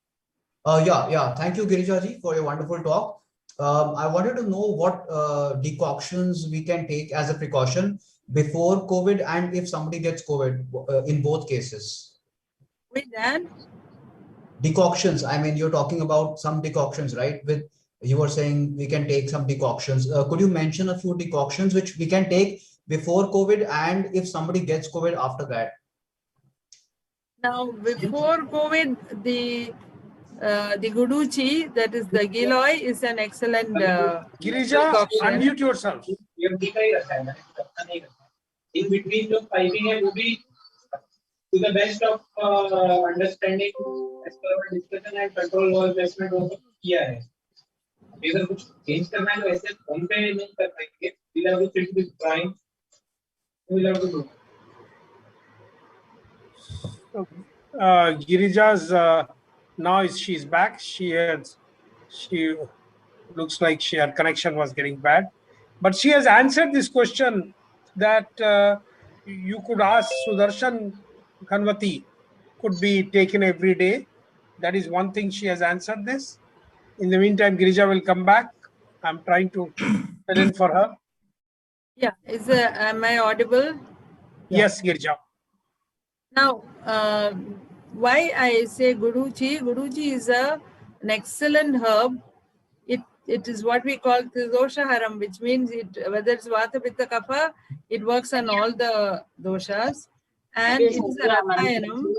Thank you, Girijaji, for a wonderful talk. I wanted to know what decoctions we can take as a precaution before COVID and if somebody gets COVID in both cases. With that? Decoctions. I mean, you're talking about some decoctions, right? You were saying we can take some decoctions. Could you mention a few decoctions which we can take before COVID and if somebody gets COVID after that? Now, before COVID, the guduchi, that is the giloy, is an excellent Girija, unmute yourself. In between the piping है वो भी to the best of understanding as per our discussion and control law adjustment वो सब किया है. अगर कुछ change करना है तो ऐसे हम पे नहीं कर पाएंगे. We have to sit with trying. We have to do. Girija's now she's back. She looks like her connection was getting bad, but she has answered this question that you could ask Sudarshan Khanvati could be taken every day. That is one thing she has answered this. In the meantime, Girija will come back. I'm trying to fill in for her. Yeah, am I audible? Yes, Girija. Now, why I say guduchi? Guduchi is an excellent herb. It is what we call doshaharam, which means whether it's vata, pitta, kapha, it works on all the doshas. and it is a Ramayanam.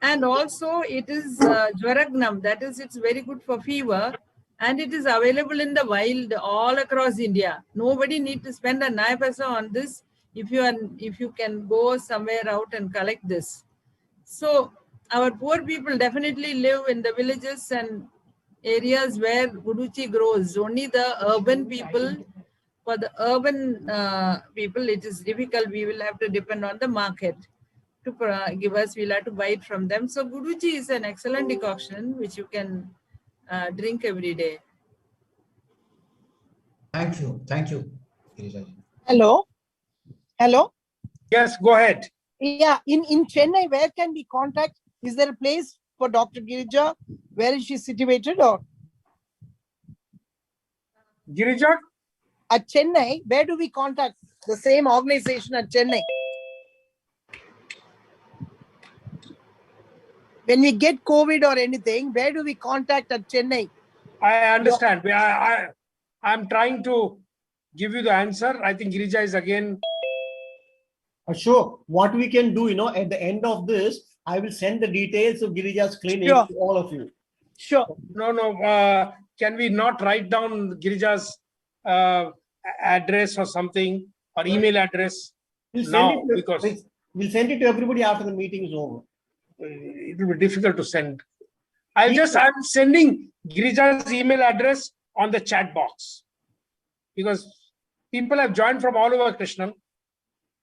And also it is Jwaragnam, that is, it's very good for fever, and it is available in the wild all across India. Nobody need to spend a naya paisa on this if you can go somewhere out and collect this. So our poor people definitely live in the villages and areas where Guduchi grows. Only the urban people, for the urban people, it is difficult. We will have to depend on the market to give us. We'll have to buy it from them. So Guduchi is an excellent decoction which you can drink every day. Thank you. Thank you, Girija ji. Hello. Hello. Yes, go ahead. Yeah, in Chennai, where can we contact? Is there a place for Dr. Girija? Where is she situated? Or Girija? at Chennai, where do we contact the same organization at Chennai? When we get COVID or anything, where do we contact at Chennai? I understand. I'm trying to give you the answer. I think Girija is again. Ashok, what we can do, at the end of this, I will send the details of Girija's clinic Sure. to all of you. Sure. No. Can we not write down Girija's address or something, or email address now? Because we'll send it to everybody after the meeting is over. it will be difficult to send. I'm sending Girija's email address on the chat box, because people have joined from all over, Krishnan.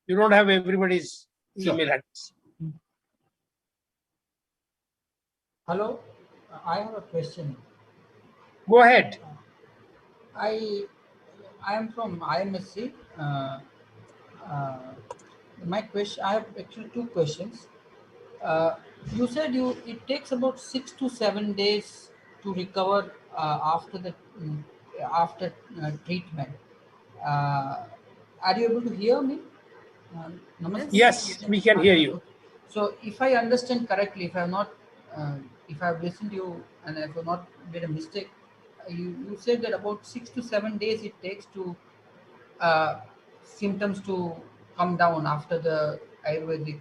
You don't have everybody's email address. Hello, I have a question. Go ahead. I am from IMSC. My question, I have actually two questions. You said it takes about 6 to 7 days to recover after treatment. Are you able to hear me? Namaste. Yes, we can hear you. So, if I understand correctly, if I have listened to you and I have not made a mistake, you said that about 6 to 7 days it takes to symptoms to come down after the Ayurvedic,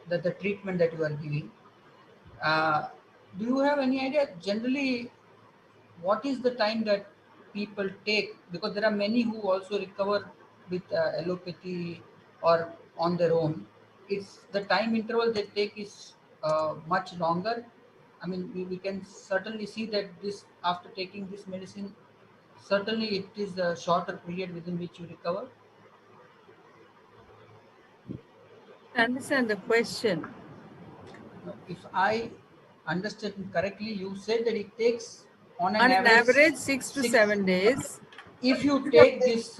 the treatment that you are giving. Do you have any idea generally what is the time that people take? Because there are many who also recover with allopathy or on their own. It's the time interval they take is much longer. I mean, we can certainly see that this, after taking this medicine, certainly it is a shorter period within which you recover. I understand the question. If I understand correctly, you said that it takes on an average 6 to 7 days. If you take this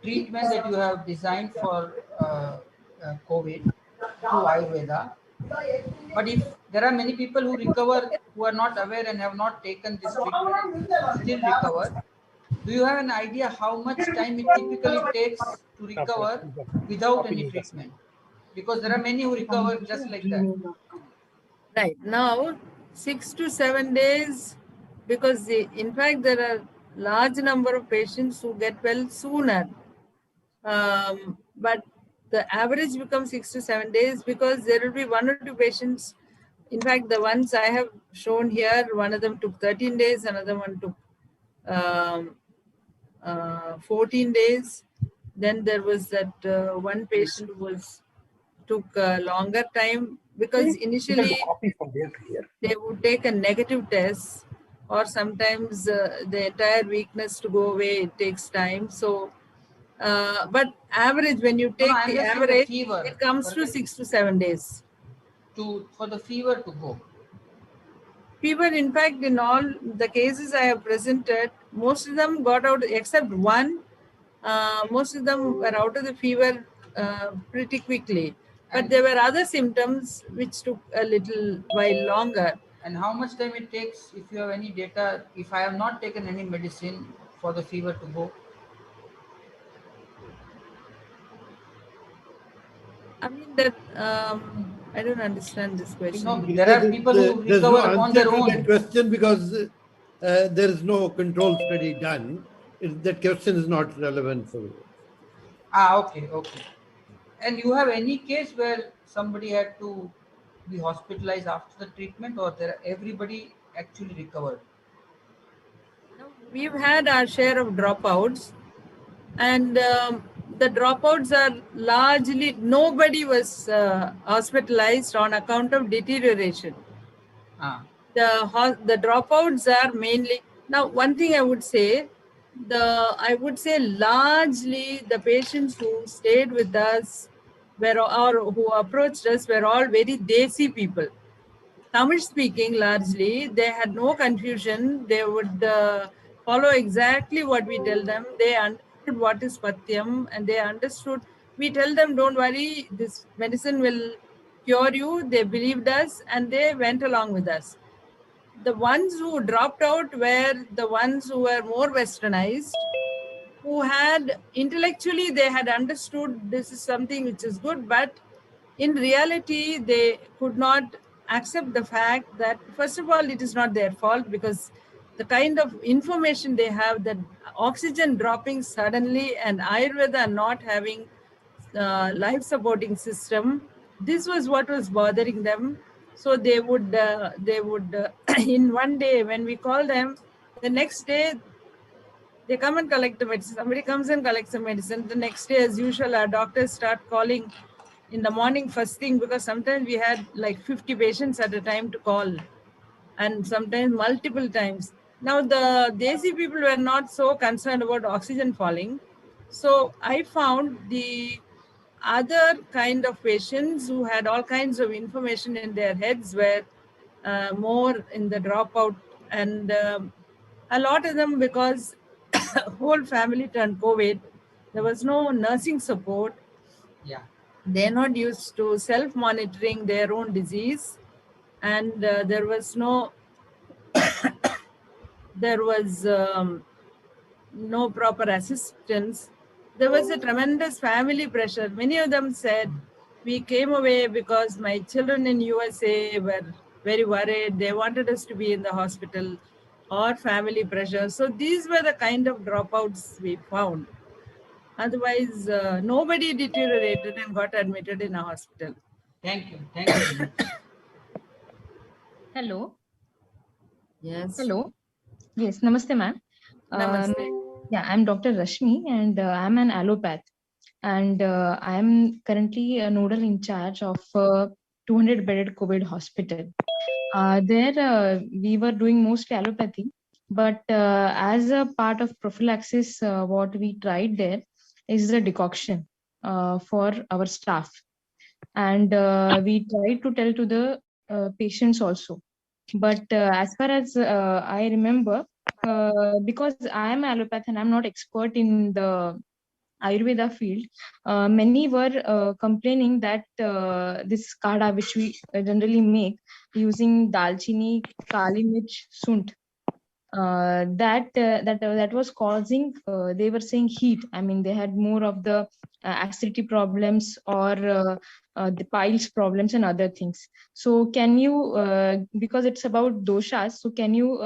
treatment that you have designed for COVID through Ayurveda, but if there are many people who recover who are not aware and have not taken this treatment, still recover, do you have an idea how much time it typically takes to recover without any treatment? Because there are many who recover just like that. Right. Now, 6 to 7 days, because in fact, there are large number of patients who get well sooner. But the average becomes 6 to 7 days because there will be 1 or 2 patients. In fact, the ones I have shown here, one of them took 13 days, another one took 14 days. Then there was that one patient who took a longer time, because initially they would take a negative test, or sometimes the entire weakness to go away, it takes time. So, but average, when you take the average, fever, it comes to 6 to 7 days. For the fever to go. Fever, in fact, in all the cases I have presented, most of them got out, except one. Most of them were out of the fever pretty quickly. But there were other symptoms which took a little while longer. And how much time it takes, if you have any data, if I have not taken any medicine, for the fever to go? I mean that I don't understand this question. No, there are people who recover on their own. That question, because there is no control study done. That question is not relevant for you. Okay. And you have any case where somebody had to be hospitalized after the treatment, or everybody actually recovered? We've had our share of dropouts, and the dropouts are largely, nobody was hospitalized on account of deterioration. The dropouts are mainly, now one thing I would say, largely the patients who stayed with us or who approached us were all very desi people. Tamil speaking largely, they had no confusion. They would follow exactly what we tell them. They understood what is Patyam, and they understood. We tell them, don't worry, this medicine will cure you. They believed us and they went along with us. The ones who dropped out were the ones who were more westernized, who had intellectually, they had understood this is something which is good, but in reality, they could not accept the fact that, first of all, it is not their fault, because the kind of information they have, that oxygen dropping suddenly and Ayurveda not having life supporting system, this was what was bothering them. So they would in one day, when we call them, the next day they come and collect the medicine. Somebody comes and collects the medicine. The next day, as usual, our doctors start calling in the morning first thing, because sometimes we had like 50 patients at a time to call, and sometimes multiple times. Now the Desi people were not so concerned about oxygen falling. So I found the other kind of patients who had all kinds of information in their heads were more in the dropout, and a lot of them, because whole family turned COVID, there was no nursing support. Yeah. They're not used to self-monitoring their own disease, and there was no proper assistance. There was a tremendous family pressure. Many of them said, we came away because my children in USA were very worried. They wanted us to be in the hospital, or family pressure. So these were the kind of dropouts we found. Otherwise, nobody deteriorated and got admitted in a hospital. Thank you. Thank you very much. Hello. Yes. Hello. Yes. Namaste, ma'am. Namaste. Yeah, I'm Dr. Rashmi, and I'm an allopath. And I'm currently a nodal in charge of 200-bedded COVID hospital. There, we were doing mostly allopathy, but as a part of prophylaxis, what we tried there is the decoction for our staff. And we tried to tell to the patients also. But as far as I remember, because I am allopath and I'm not expert in the Ayurveda field, many were complaining that this kada, which we generally make using dalchini, kali mirch, sunt, that was causing, they were saying heat. I mean, they had more of the acidity problems, or the piles problems and other things. So can you, because it's about doshas, so can you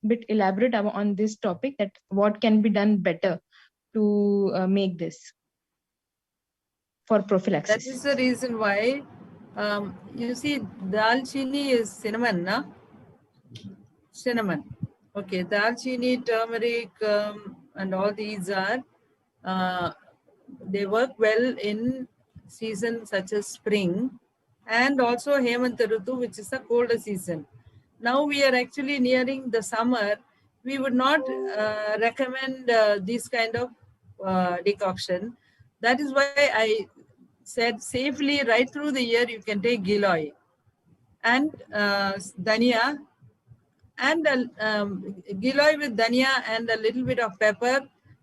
bit elaborate on this topic, that what can be done better to make this for prophylaxis? That is the reason why, you see, dalchini is cinnamon, na? Cinnamon. Okay, dalchini, turmeric, and all these are, they work well in seasons such as spring, and also Hemanta Ritu, which is a colder season. Now we are actually nearing the summer. We would not recommend this kind of decoction. That is why I said safely right through the year you can take giloy and dhania, and giloy with dhania and a little bit of pepper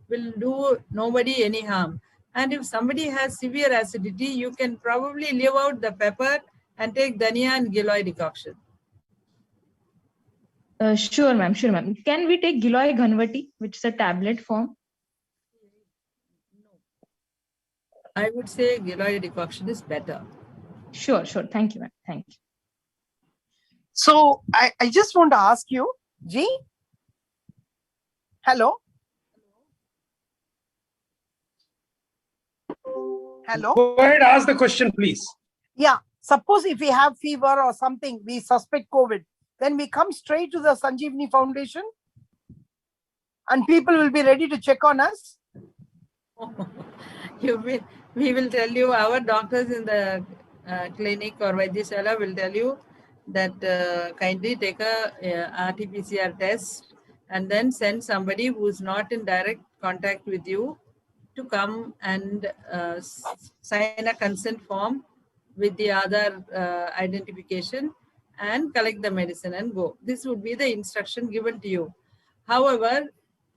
will do nobody any harm. And if somebody has severe acidity, you can probably leave out the pepper and take dhania and giloy decoction. Sure, ma'am. Sure, ma'am. Can we take giloy ghanvati, which is a tablet form? I would say giloy decoction is better. Sure, sure. Thank you, ma'am. Thank you. So I just want to ask you, Ji. Hello. Hello? Go ahead, ask the question, please. Yeah. Suppose if we have fever or something, we suspect COVID, then we come straight to the Sanjeevani Foundation and people will be ready to check on us. We will tell you, our doctors in the clinic or Vaidyashala will tell you that kindly take a RT-PCR test and then send somebody who's not in direct contact with you to come and sign a consent form with the other identification and collect the medicine and go. This would be the instruction given to you. However,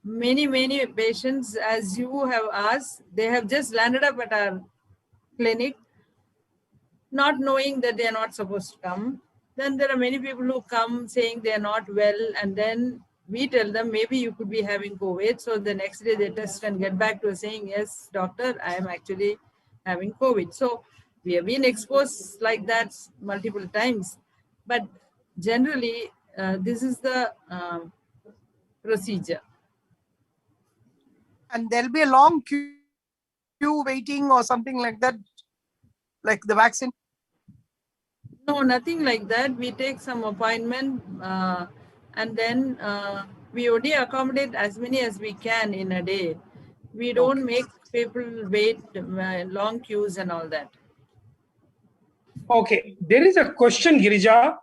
many patients, as you have asked, they have just landed up at our clinic not knowing that they are not supposed to come. Then there are many people who come saying they are not well, and then we tell them maybe you could be having COVID. So the next day they test and get back to us saying, yes, doctor, I am actually having COVID. So we have been exposed like that multiple times. But generally, this is the procedure. And there'll be a long queue waiting or something like that, like the vaccine? No, nothing like that. We take some appointment and then we only accommodate as many as we can in a day. We don't make people wait long queues and all that. Okay, there is a question, Girija,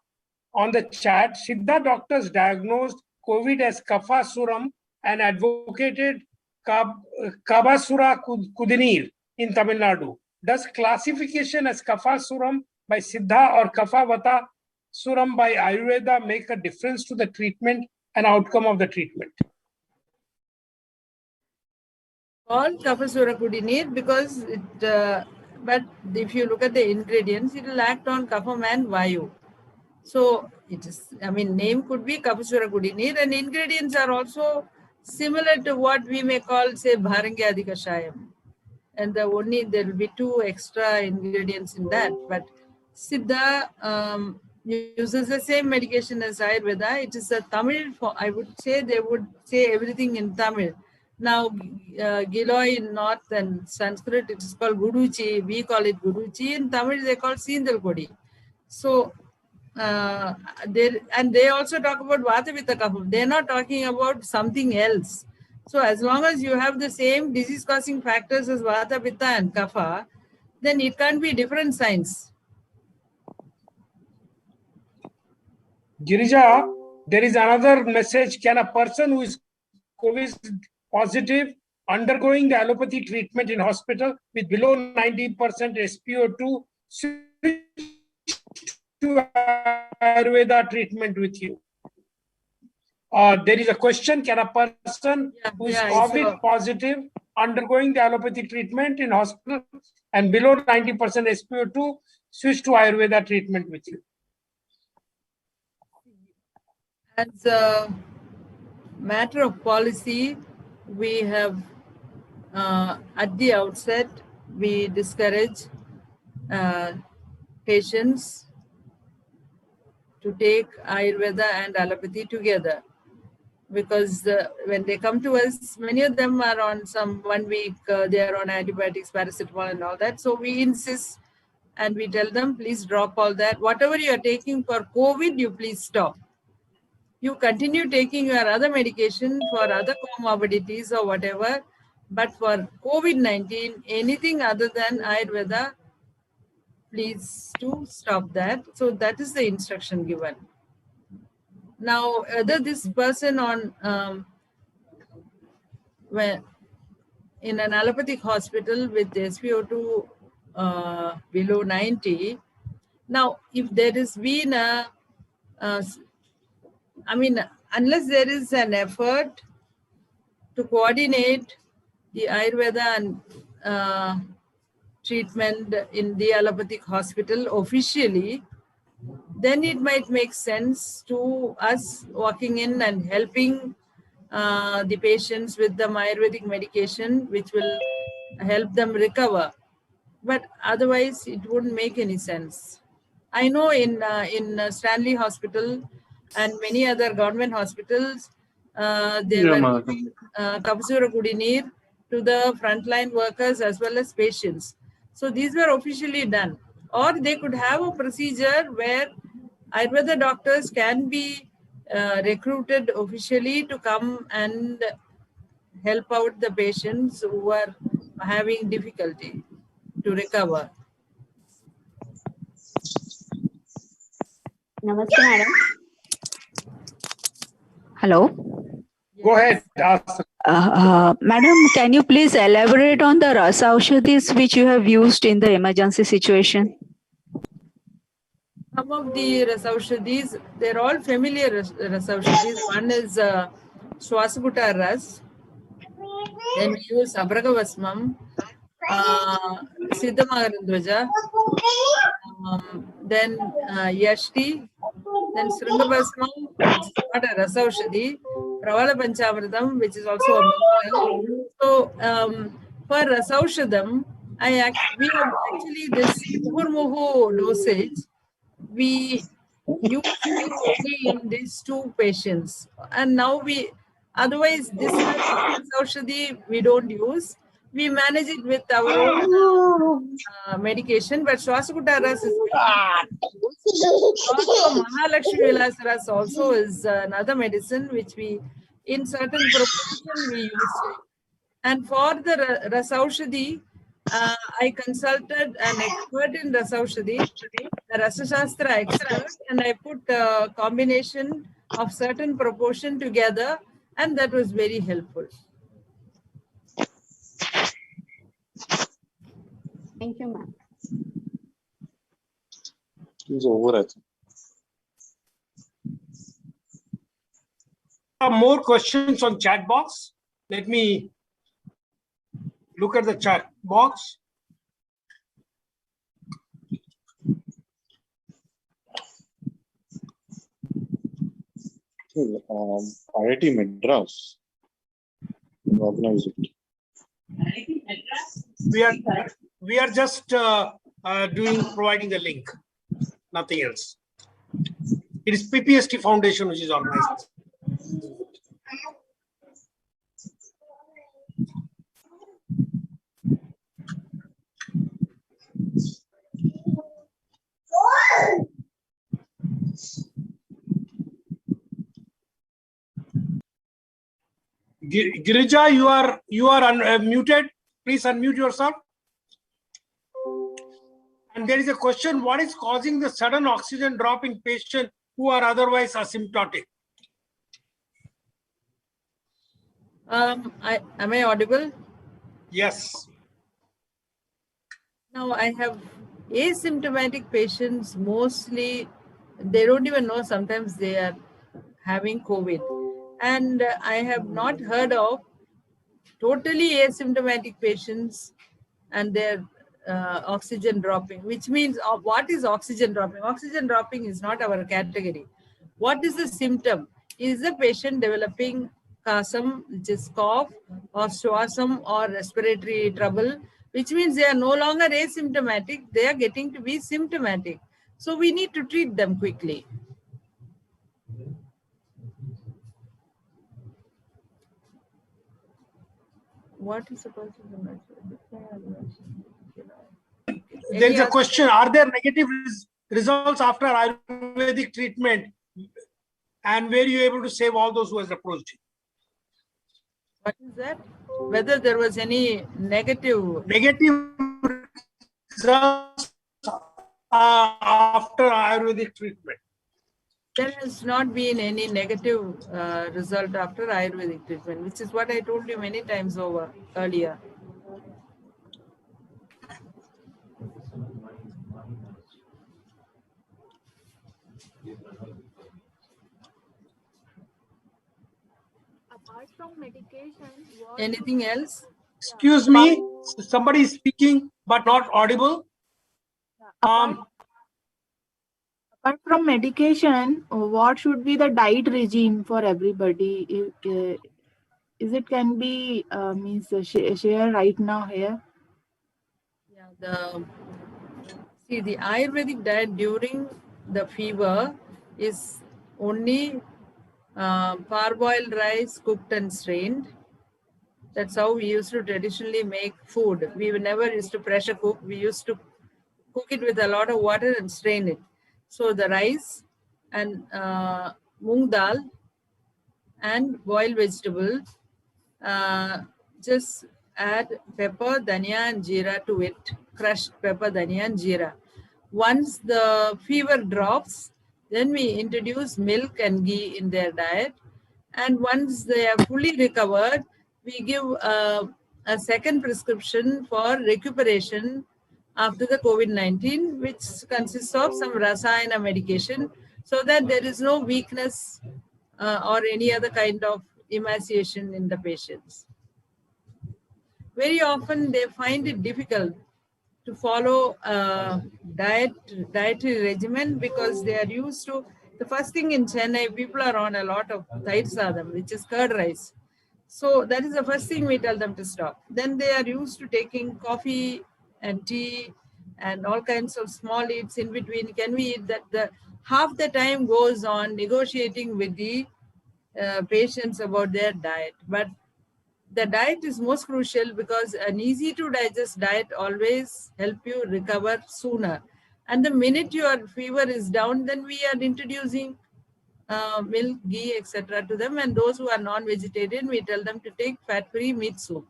on the chat. Siddha doctors diagnosed COVID as Kapha Suram and advocated Kabasura Kudinir in Tamil Nadu. Does classification as Kapha Suram by Siddha or Kapha Vata Suram by Ayurveda make a difference to the treatment and outcome of the treatment? All Kapasura Kudinir because it, but if you look at the ingredients, it will act on Kapham and Vayu. So it is, I mean, name could be Kapasura Kudinir and ingredients are also similar to what we may call, say, Bharangyadi Kashayam. And there will be 2 extra ingredients in that. But Siddha uses the same medication as Ayurveda. It is a Tamil, I would say they would say everything in Tamil. Now, Giloy in North and Sanskrit, it is called Guduchi. We call it Guduchi. In Tamil, they call Sindal Kodi. So, they also talk about Vata Pitta Kapha. They're not talking about something else. So as long as you have the same disease-causing factors as Vata, Pitta and Kapha, then it can't be different signs. Girija, there is another message. Can a person who is COVID positive undergoing the allopathy treatment in hospital with below 90% SpO2 switch to Ayurveda treatment with you? There is a question, can a person who is COVID positive undergoing the allopathy treatment in hospital and below 90% SpO2 switch to Ayurveda treatment with you? As a matter of policy, we have at the outset, we discourage patients to take Ayurveda and allopathy together. Because when they come to us, many of them are on some 1 week, they are on antibiotics, paracetamol and all that. So we insist and we tell them, please drop all that. Whatever you are taking for COVID, you please stop. You continue taking your other medication for other comorbidities or whatever. But for COVID-19, anything other than Ayurveda, please to stop that. So that is the instruction given. Now, whether this person on in an allopathic hospital with SpO2 below 90, now if there has been a, I mean, unless there is an effort to coordinate the Ayurveda and treatment in the allopathic hospital officially, then it might make sense to us walking in and helping the patients with the Ayurvedic medication, which will help them recover. But otherwise, it wouldn't make any sense. I know in Stanley Hospital and many other government hospitals, they were giving Kapasura Kudinir to the frontline workers as well as patients. So these were officially done. Or they could have a procedure where Ayurveda doctors can be recruited officially to come and help out the patients who are having difficulty to recover. Namaste, madam. Hello. Go ahead. Ask. Madam, can you please elaborate on the Rasa Aushadhis which you have used in the emergency situation? Some of the Rasaushadhis, they're all familiar Rasaushadhis. One is Swasagutta Ras. Then we use Abragavasmam, Siddhamagarandvaja, then Yashti, then Sringavasmam, which is not a Rasaushadhi, Pravala Panchamritam, which is also a mantra. So for Rasaushadam, we have actually this Murmuhu dosage. We use it only in these two patients, and now otherwise this Aushadhi we don't use. We manage it with our own medication, but Swasagutta Ras is also Mahalakshmi Vilasa Ras also is another medicine which we, in certain proportion, we use it. And for the Rasaushadhi, I consulted an expert in Rasaushadhi, the Rasashastra expert, and I put a combination of certain proportion together, and that was very helpful. Thank you, ma'am. It's over, I think. More questions on chat box. Let me look at the chat box. IIT Madras organized it. We are just providing the link, nothing else. It is PPST Foundation which is organized. Girija, you are muted. Please unmute yourself. And there is a question: what is causing the sudden oxygen drop in patients who are otherwise asymptomatic? Am I audible? Yes. Now I have asymptomatic patients. Mostly, they don't even know. Sometimes they are having COVID. And I have not heard of totally asymptomatic patients and their oxygen dropping, which means what is oxygen dropping? Oxygen dropping is not our category. What is the symptom? Is the patient developing kasam, which is cough, or swasam, or respiratory trouble, which means they are no longer asymptomatic, they are getting to be symptomatic. So we need to treat them quickly. What is the person? There is a question: are there negative results after Ayurvedic treatment? And were you able to save all those who has approached you? What is that? Whether there was any negative results after Ayurvedic treatment? There has not been any negative result after Ayurvedic treatment, which is what I told you many times over earlier. Apart from medication, anything else? Excuse me, somebody is speaking but not audible. Apart from medication, what should be the diet regime for everybody? Is it can be share right now here? Yeah, the Ayurvedic diet during the fever is only parboiled rice cooked and strained, That's how we used to traditionally make food. We never used to pressure cook. We used to cook it with a lot of water and strain it. So the rice and moong dal and boiled vegetable, just add pepper, dhania and jeera to it, crushed pepper, dhania and jeera. Once the fever drops, then we introduce milk and ghee in their diet. And once they are fully recovered, we give a second prescription for recuperation after the COVID-19, which consists of some rasayana medication, so that there is no weakness or any other kind of emaciation in the patients. Very often they find it difficult to follow a dietary regimen because they are used to, the first thing in Chennai, people are on a lot of Thair Sadam, which is curd rice. So that is the first thing we tell them to stop. Then they are used to taking coffee and tea and all kinds of small eats in between. Can we eat that? Half the time goes on negotiating with the patients about their diet. But the diet is most crucial because an easy to digest diet always help you recover sooner. And the minute your fever is down, then we are introducing milk, ghee, etc. to them. And those who are non-vegetarian, we tell them to take fat-free meat soup.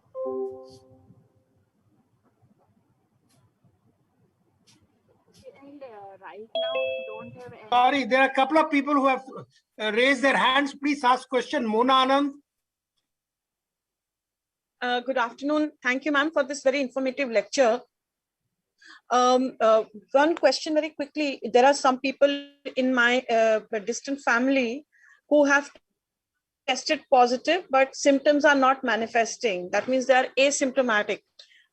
And right now we don't have any. Sorry, there are a couple of people who have raised their hands. Please ask question. Mona Anand. Good afternoon. Thank you, ma'am, for this very informative lecture. One question very quickly. There are some people in my distant family who have tested positive, but symptoms are not manifesting. That means they are asymptomatic.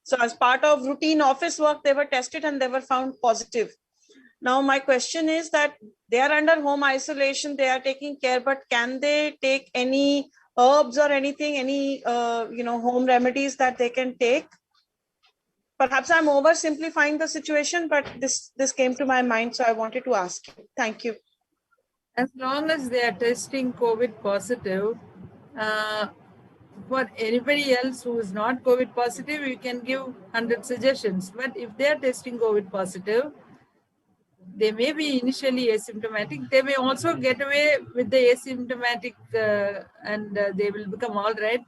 So as part of routine office work, they were tested and they were found positive. Now, my question is that they are under home isolation, they are taking care, but can they take any herbs or anything, any home remedies that they can take? Perhaps I'm oversimplifying the situation, but this came to my mind, so I wanted to ask you. Thank you. As long as they are testing COVID positive, for anybody else who is not COVID positive, you can give 100 suggestions. But if they are testing COVID positive, they may be initially asymptomatic. They may also get away with the asymptomatic and they will become all right.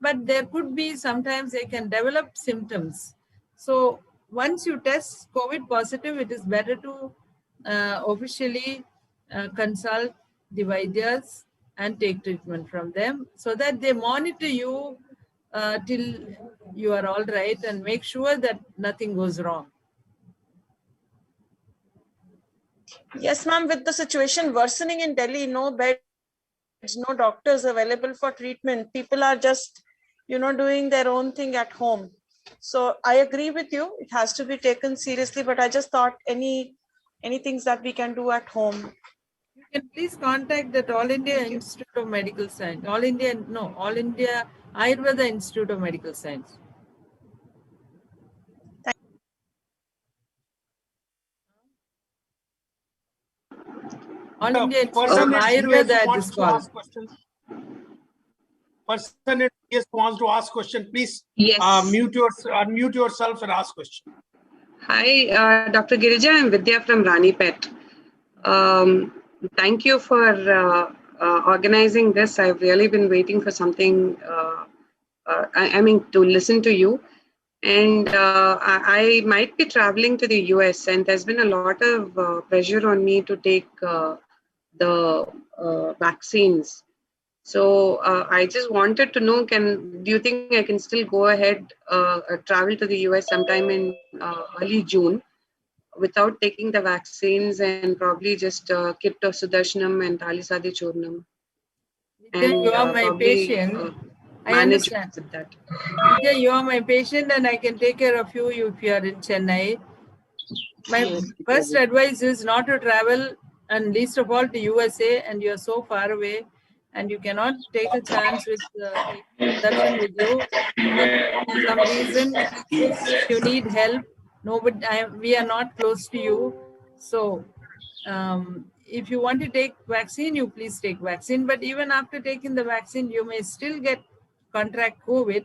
But there could be sometimes they can develop symptoms. So once you test COVID positive, it is better to officially consult the Vaidyas and take treatment from them so that they monitor you till you are all right and make sure that nothing goes wrong. Yes, ma'am, with the situation worsening in Delhi, no beds, no doctors available for treatment. People are just, doing their own thing at home. So I agree with you. It has to be taken seriously, but I just thought any things that we can do at home. You can please contact that All India Institute of Medical Science. All India Ayurveda Institute of Medical Science. All India Institute of Ayurveda at this call. Person wants to ask question. Please unmute yourself and ask question. Hi, Dr. Girija. I'm Vidya from Ranipet. Thank you for organizing this. I've really been waiting for something, to listen to you. And I might be traveling to the US, and there's been a lot of pressure on me to take the vaccines. So I just wanted to know, do you think I can still go ahead, travel to the US sometime in early June without taking the vaccines and probably just Kitta Sudarshanam and Talisadi Churnam? And you are my patient. I understand. With that. Yeah, you are my patient and I can take care of you if you are in Chennai. My first advice is not to travel, and least of all to USA, and you are so far away and you cannot take a chance with Darshan with you. For some reason, if you need help, we are not close to you. So if you want to take vaccine, you please take vaccine. But even after taking the vaccine, you may still contract COVID.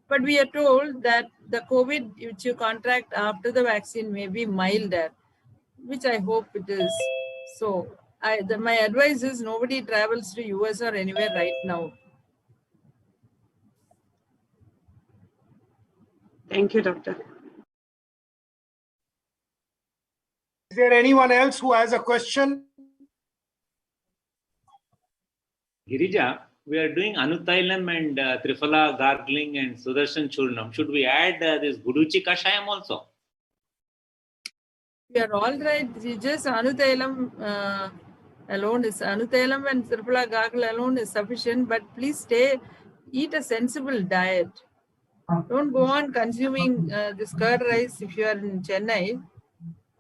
But we are told that the COVID which you contract after the vaccine may be milder, which I hope it is. So my advice is nobody travels to US or anywhere right now. Thank you, Doctor. Is there anyone else who has a question? Girija, we are doing Anutailam and Triphala gargling and Sudarshan Churnam. Should we add this Guduchi Kashayam also? We are all right. Just Anutailam alone is Anutailam and Triphala gargle alone is sufficient. But please eat a sensible diet. Don't go on consuming this curd rice if you are in Chennai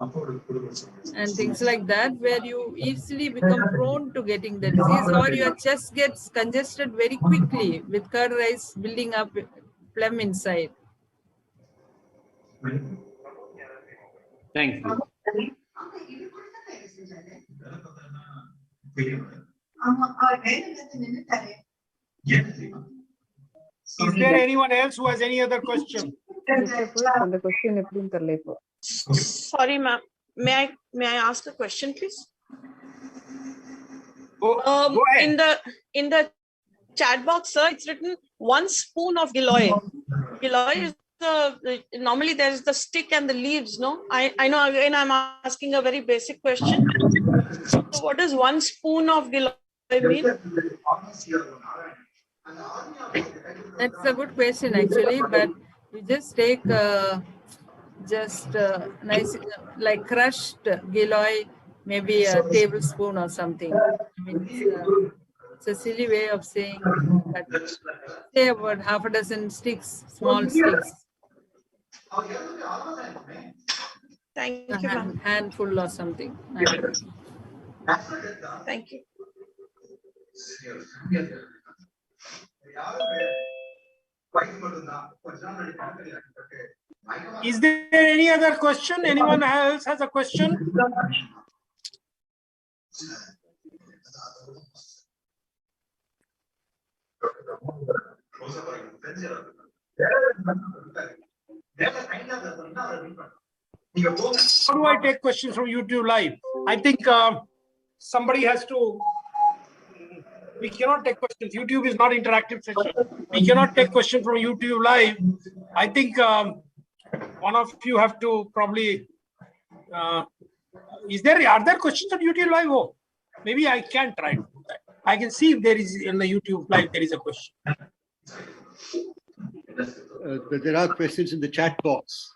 and things like that, where you easily become prone to getting the disease, or your chest gets congested very quickly with curd rice building up phlegm inside. Thanks. Is there anyone else who has any other question? Sorry, ma'am. May I ask a question, please? Go ahead. In the chat box, sir, it's written 1 spoon of Giloy. Giloy is normally there is the stick and the leaves, no? I know, again, I'm asking a very basic question. So what does 1 spoon of Giloy mean? That's a good question, actually, but you just take nice, like crushed Giloy, maybe a tablespoon or something. I mean, it's a silly way of saying, but say about half a dozen sticks, small sticks. Thank you, ma'am. Handful or something. Thank you. Is there any other question? Anyone else has a question? How do I take questions from YouTube Live? I think somebody has to. We cannot take questions. YouTube is not interactive session. We cannot take questions from YouTube Live. I think one of you have to probably. Are there questions on YouTube Live? Oh, maybe I can try to do that. I can see if there is in the YouTube Live there is a question. There are questions in the chat box.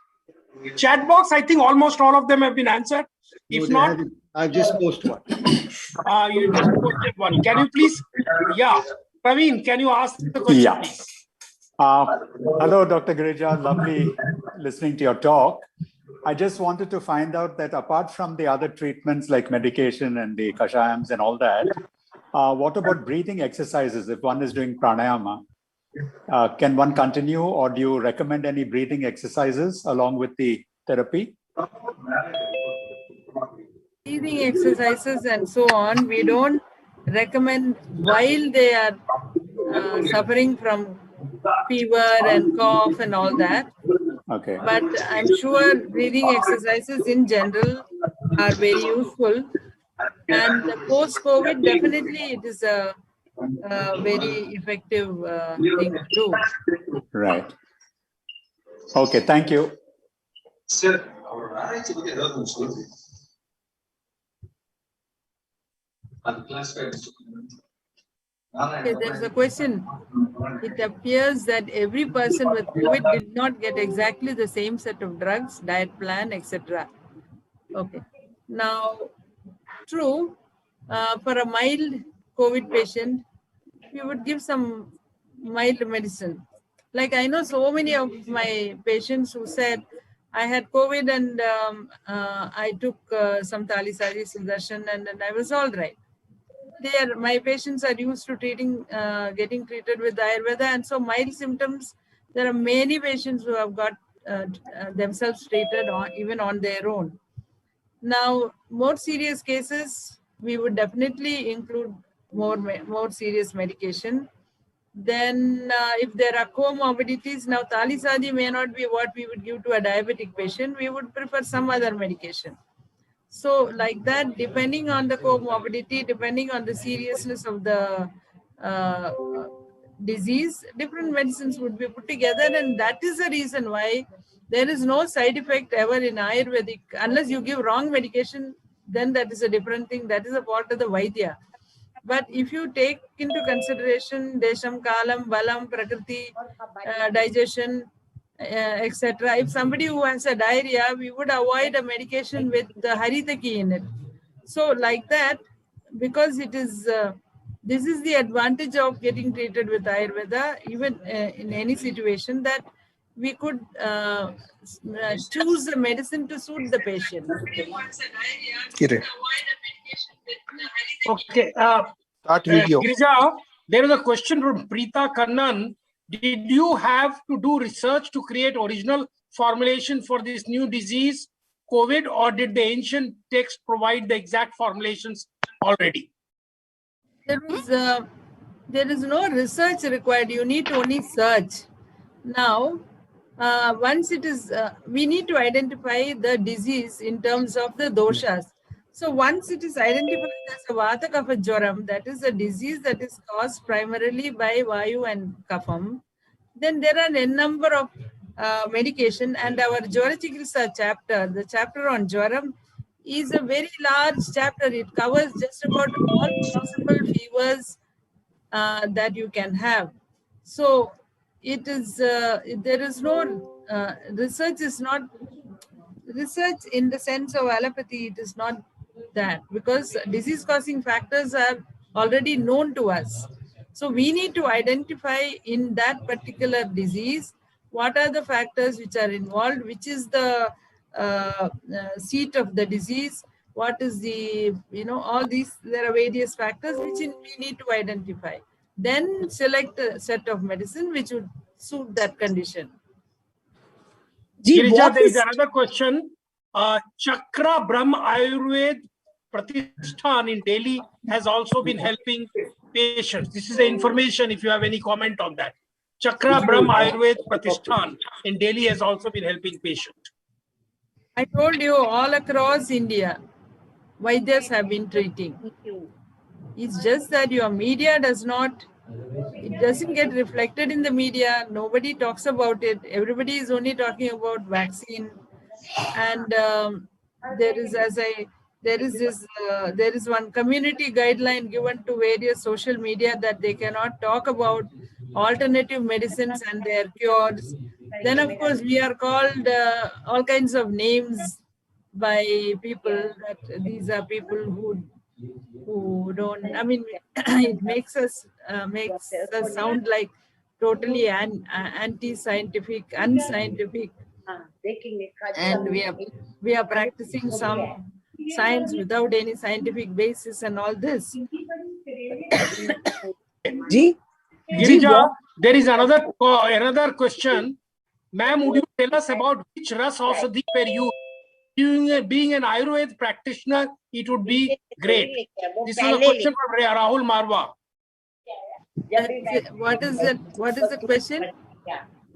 Chat box, I think almost all of them have been answered. If not, I've just posted one. You just posted one. Can you please? Yeah, Praveen, can you ask the question, please? Hello, Dr. Girija. Lovely listening to your talk. I just wanted to find out that apart from the other treatments like medication and the kashayams and all that, what about breathing exercises? If one is doing pranayama, can one continue, or do you recommend any breathing exercises along with the therapy? Breathing exercises and so on, we don't recommend while they are suffering from fever and cough and all that. Okay. But I'm sure breathing exercises in general are very useful. And post-COVID, definitely it is a very effective thing to do. Right. Okay, thank you. Okay, there's a question. It appears that every person with COVID did not get exactly the same set of drugs, diet plan, etc. Okay. Now, true, for a mild COVID patient, we would give some mild medicine. Like I know so many of my patients who said, I had COVID and I took some Talisari Sudarshan and I was all right. My patients are used to getting treated with Ayurveda, and so mild symptoms, there are many patients who have got themselves treated even on their own. Now, more serious cases, we would definitely include more serious medication. Then if there are comorbidities, now Talisadi may not be what we would give to a diabetic patient. We would prefer some other medication. So like that, depending on the comorbidity, depending on the seriousness of the disease, different medicines would be put together. And that is the reason why there is no side effect ever in Ayurvedic. Unless you give wrong medication, then that is a different thing. That is a part of the Vaidya. But if you take into consideration Desham, Kalam, Balam, Prakriti, digestion, etc. If somebody who has a diarrhea, we would avoid a medication with the Haritaki in it. So like that, because it is, this is the advantage of getting treated with Ayurveda, even in any situation, that we could choose the medicine to suit the patient. Okay. Start video. Girija, there is a question from Preeta Kannan. Did you have to do research to create original formulation for this new disease, COVID, or did the ancient text provide the exact formulations already? There is no research required. You need to only search. Now, once it is, we need to identify the disease in terms of the doshas. So once it is identified as a Vata Kapha Jwaram, that is a disease that is caused primarily by Vayu and Kapham, then there are a number of medication, and our Jwara Chikitsa chapter, the chapter on Jwaram, is a very large chapter. It covers just about all possible fevers that you can have. So it is, there is no, research is not, research in the sense of allopathy, it is not that, because disease causing factors are already known to us. So we need to identify in that particular disease, what are the factors which are involved, which is the seat of the disease, what is the, all these, there are various factors which we need to identify. Then select a set of medicine which would suit that condition. Girija, there is another question. Chakra Brahm Ayurved Pratishthan in Delhi has also been helping patients. This is the information, if you have any comment on that. Chakra Brahm Ayurved Pratishthan in Delhi has also been helping patients. I told you all across India, Vaidyas have been treating. It's just that your media does not, it doesn't get reflected in the media. Nobody talks about it. Everybody is only talking about vaccine. And there is, there is one community guideline given to various social media that they cannot talk about alternative medicines and their cures. Then, of course, we are called all kinds of names by people, that these are people who don't, I mean, it makes us sound like totally anti-scientific, unscientific, and we are practicing some science without any scientific basis and all this. Girija, there is another question. Ma'am, would you tell us about which Ras Aushadhi were you? Being an Ayurveda practitioner, it would be great. This is a question from Rahul Marwa. What is it? What is the question?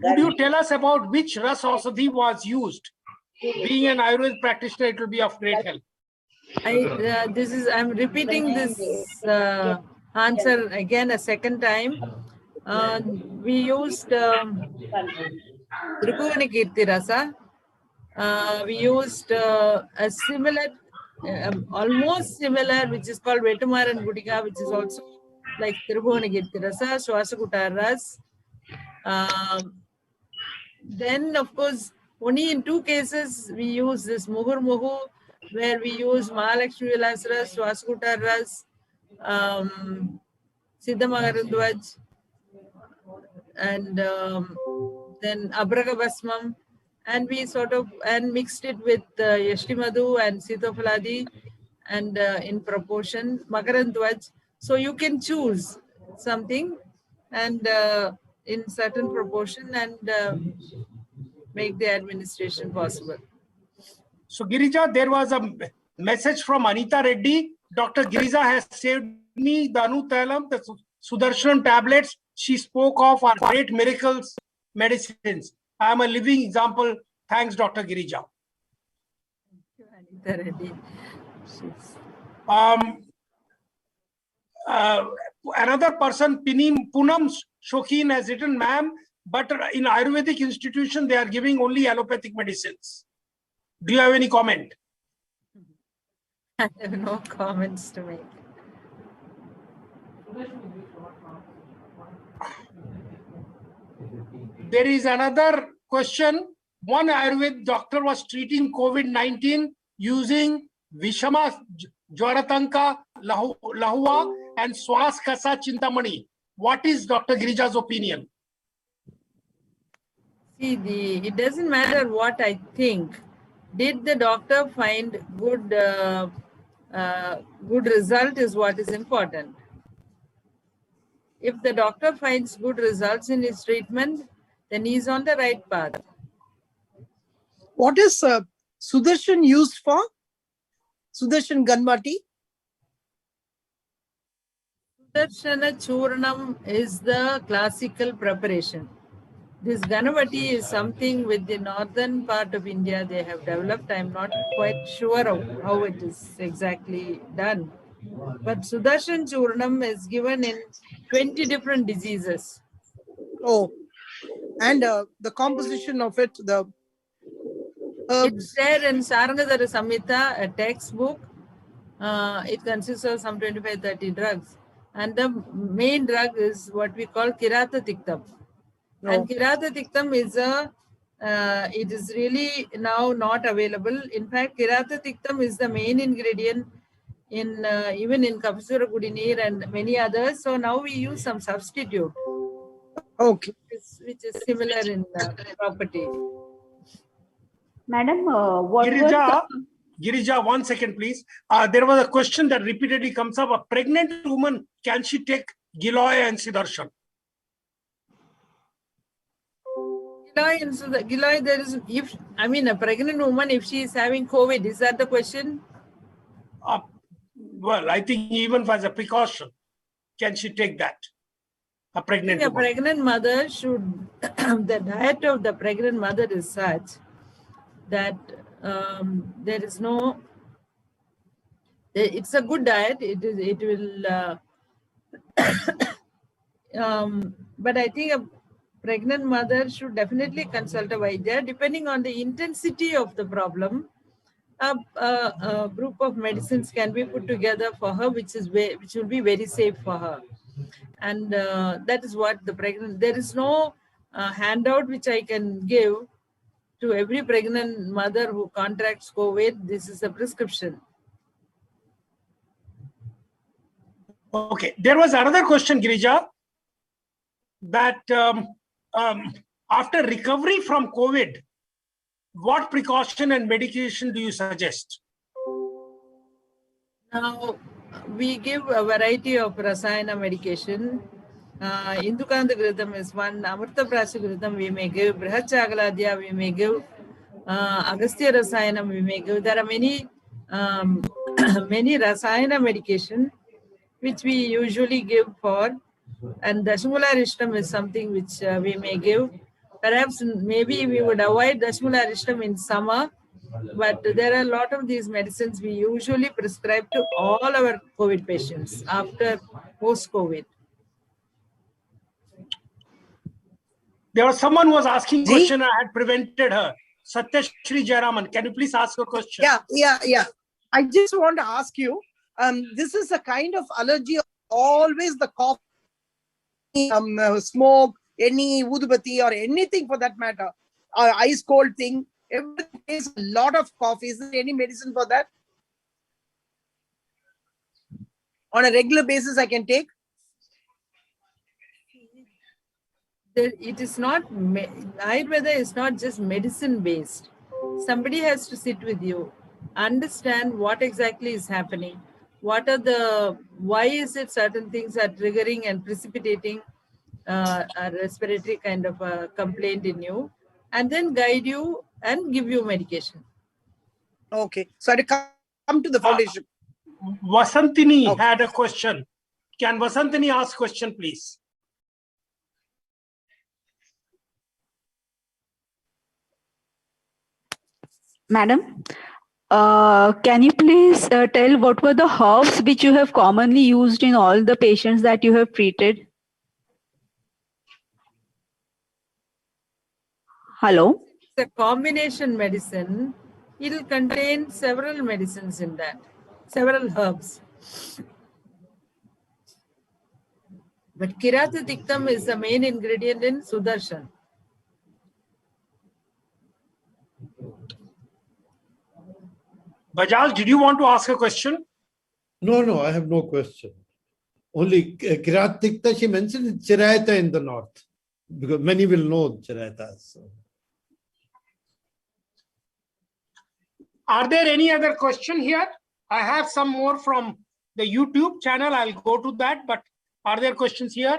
Would you tell us about which Ras Aushadhi was used? Being an Ayurveda practitioner, it will be of great help. I'm repeating this answer again a second time. We used Tribhuvana Kirti Rasa. We used a similar, almost similar, which is called Vetumaran Gudika, which is also like Tribhuvana Kirti Rasa, Swasakutta Ras. Then, of course, only in 2 cases we use this Muhur Muhu, where we use Mahalakshmi Vilas Ras, Swasakutta Ras, Siddhamagaradhwaj, and then Abraga Basmam, and we sort of mixed it with Yashti Madhu and Sitofaladi, and in proportion Makarandhwaj. So you can choose something and in certain proportion and make the administration possible. So Girija, there was a message from Anita Reddy. Dr. Girija has saved me the Anutailam, the Sudarshanam tablets She spoke of our great miracles, medicines. I am a living example. Thanks, Dr. Girija. Anita Reddy. Another person, Poonam Shokeen, has written, ma'am, but in Ayurvedic institution, they are giving only allopathic medicines. Do you have any comment? I have no comments to make. There is another question. One Ayurvedic doctor was treating COVID-19 using Vishama Jwaratanka Lahua and Swas Kasa Chintamani. What is Dr. Girija's opinion? See, it doesn't matter what I think. Did the doctor find good result is what is important. If the doctor finds good results in his treatment, then he's on the right path. What is Sudarshan used for? Sudarshan Ganmati? Sudarshana Churnam is the classical preparation. This Ganavati is something with the northern part of India they have developed. I'm not quite sure how it is exactly done. But Sudarshan Churnam is given in 20 different diseases. Oh, and the composition of it, the herbs. It's there in Sarangadhara Samhita, a textbook. It consists of some 25-30 drugs. And the main drug is what we call Kirata Tiktam. No. And Kirata Tiktam is it is really now not available. In fact, Kirata Tiktam is the main ingredient in even in Kapsura Kudinir and many others. So now we use some substitute. Okay. Which is similar in property. Madam, what Girija, 1 second, please. There was a question that repeatedly comes up. A pregnant woman, can she take Giloy and Sudarshan? Giloy, there is, a pregnant woman, if she is having COVID, is that the question? Well, I think even as a precaution, can she take that? A pregnant woman. A pregnant mother should, the diet of the pregnant mother is such that there is no, it's a good diet. It will, but I think a pregnant mother should definitely consult a Vaidya. Depending on the intensity of the problem, a group of medicines can be put together for her, which will be very safe for her. And that is what the pregnant, there is no handout which I can give to every pregnant mother who contracts COVID. This is a prescription. Okay, there was another question, Girija, that after recovery from COVID, what precaution and medication do you suggest? Now, we give a variety of Rasayana medication. Indukanta Ghritam is one, Amrita Prasha Ghritam we may give, Brihachagaladhya we may give, Agastya Rasayanam we may give. There are many, many Rasayana medication which we usually give for, and Dashmula Arishtam is something which we may give. Perhaps maybe we would avoid Dashmula Arishtam in summer, but there are a lot of these medicines we usually prescribe to all our COVID patients after post-COVID. There was someone who was asking a question. I had prevented her. Satyashri Jayaraman, can you please ask your question? Yeah. I just want to ask you, this is a kind of allergy, always the cough, smoke, any udubati or anything for that matter, or ice cold thing. Everything is a lot of cough. Is there any medicine for that? On a regular basis, I can take? It is not, Ayurveda is not just medicine based. Somebody has to sit with you, understand what exactly is happening. Why is it certain things are triggering and precipitating a respiratory kind of a complaint in you, and then guide you and give you medication. Okay. So I come to the foundation. Vasantini had a question. Can Vasantini ask question, please? Madam, can you please tell what were the herbs which you have commonly used in all the patients that you have treated? Hello? It's a combination medicine. It will contain several medicines in that, several herbs. But Kiratidiktam is the main ingredient in Sudarshan. Bajal, did you want to ask a question? No, I have no question. Only Kiratidikta, she mentioned Chirayata in the north, because many will know Chirayata. So. Are there any other question here? I have some more from the YouTube channel. I'll go to that, but are there questions here?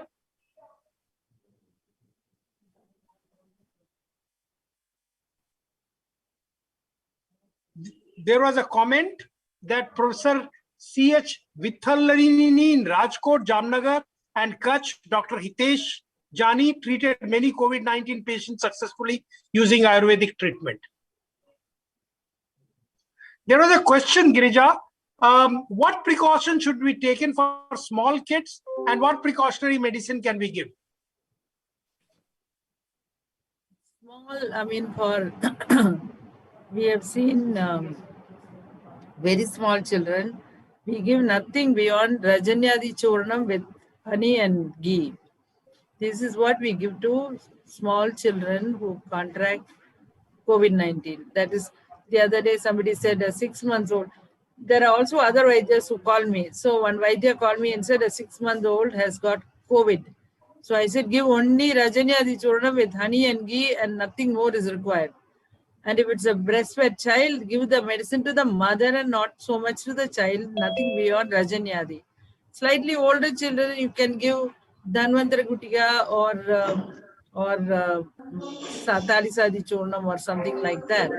There was a comment that Professor C.H. Vithalanini in Rajkot, Jamnagar and Kutch, Dr. Hitesh Jani treated many COVID-19 patients successfully using Ayurvedic treatment. There was a question, Girija. What precautions should be taken for small kids and what precautionary medicine can we give? Small, I mean, for we have seen very small children. We give nothing beyond Rajanyadi Churnam with honey and ghee. This is what we give to small children who contract COVID-19. That is, the other day somebody said a 6 months old. There are also other Vaidyas who call me. So one Vaidya called me and said a 6 month old has got COVID. So I said, give only Rajanyadi Churnam with honey and ghee and nothing more is required. And if it's a breastfed child, give the medicine to the mother and not so much to the child, nothing beyond Rajanyadi. Slightly older children, you can give Dhanvantara Gutika or Talisadi Churnam or something like that.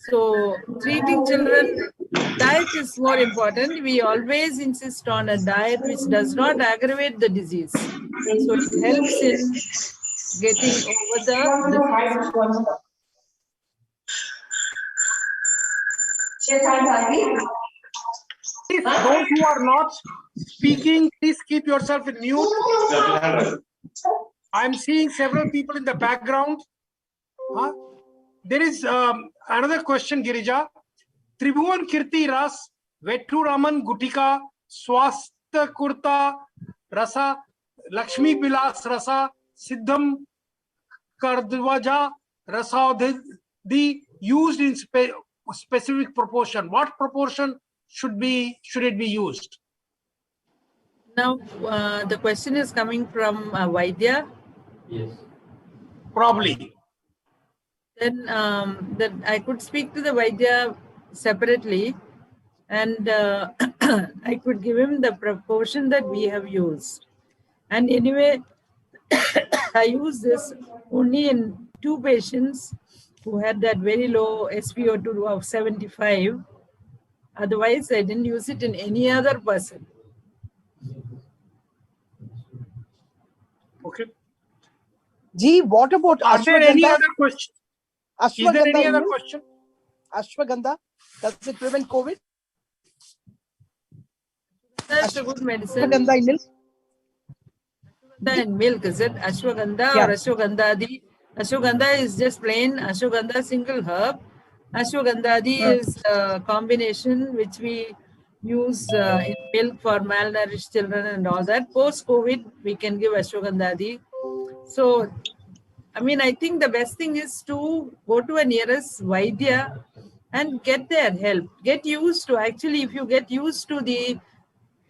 So treating children, diet is more important. We always insist on a diet which does not aggravate the disease. So it helps in getting over the Please, those who are not speaking, please keep yourself in mute. I'm seeing several people in the background. There is another question, Girija. Tribhuvan Kirti Ras, Vettu Raman Gutika, Swastha Kurta Rasa, Lakshmi Bilas Rasa, Siddham Kardvaja Rasaudhi used in specific proportion. What proportion should it be used? Now, the question is coming from Vaidya. Yes. Probably. Then that I could speak to the Vaidya separately and I could give him the proportion that we have used. And anyway, I use this only in 2 patients who had that very low SpO2 of 75. Otherwise, I didn't use it in any other person. Okay. Gee, what about Are there any other questions? Is there any other milk? question? Ashwagandha, does it prevent COVID? That's a good medicine. Ashwagandha in milk? Ashwagandha in milk, is it? Ashwagandha Yeah. or Ashwagandha? Ashwagandha is just plain Ashwagandha single herb. Ashwagandha is a combination which we use in milk for malnourished children and all that. Post-COVID, we can give Ashwagandha. So, I mean, I think the best thing is to go to a nearest Vaidya and get their help. Get used to, actually, if you get used to the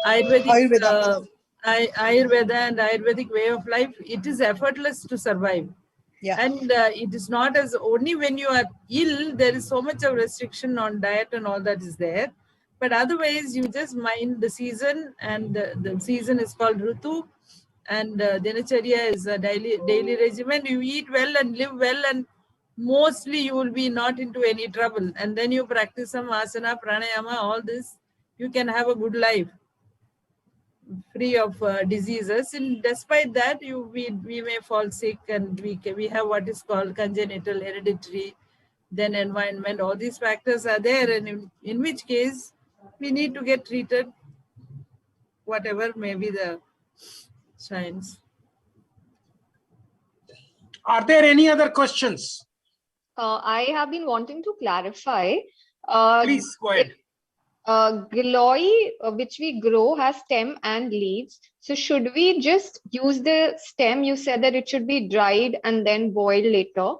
Ayurveda and Ayurvedic way of life, it is effortless to survive. Yeah. And it is not as only when you are ill, there is so much of restriction on diet and all that is there. But otherwise, you just mind the season, and the season is called Rutu. And Dinacharya is a daily regimen. You eat well and live well, and mostly you will be not into any trouble. And then you practice some asana, pranayama, all this. You can have a good life, free of diseases. And despite that, we may fall sick, and we have what is called congenital hereditary then environment, all these factors are there, and in which case we need to get treated, whatever may be the signs. Are there any other questions? I have been wanting to clarify. Please go ahead. Giloy, which we grow, has stem and leaves. So should we just use the stem? You said that it should be dried and then boiled later.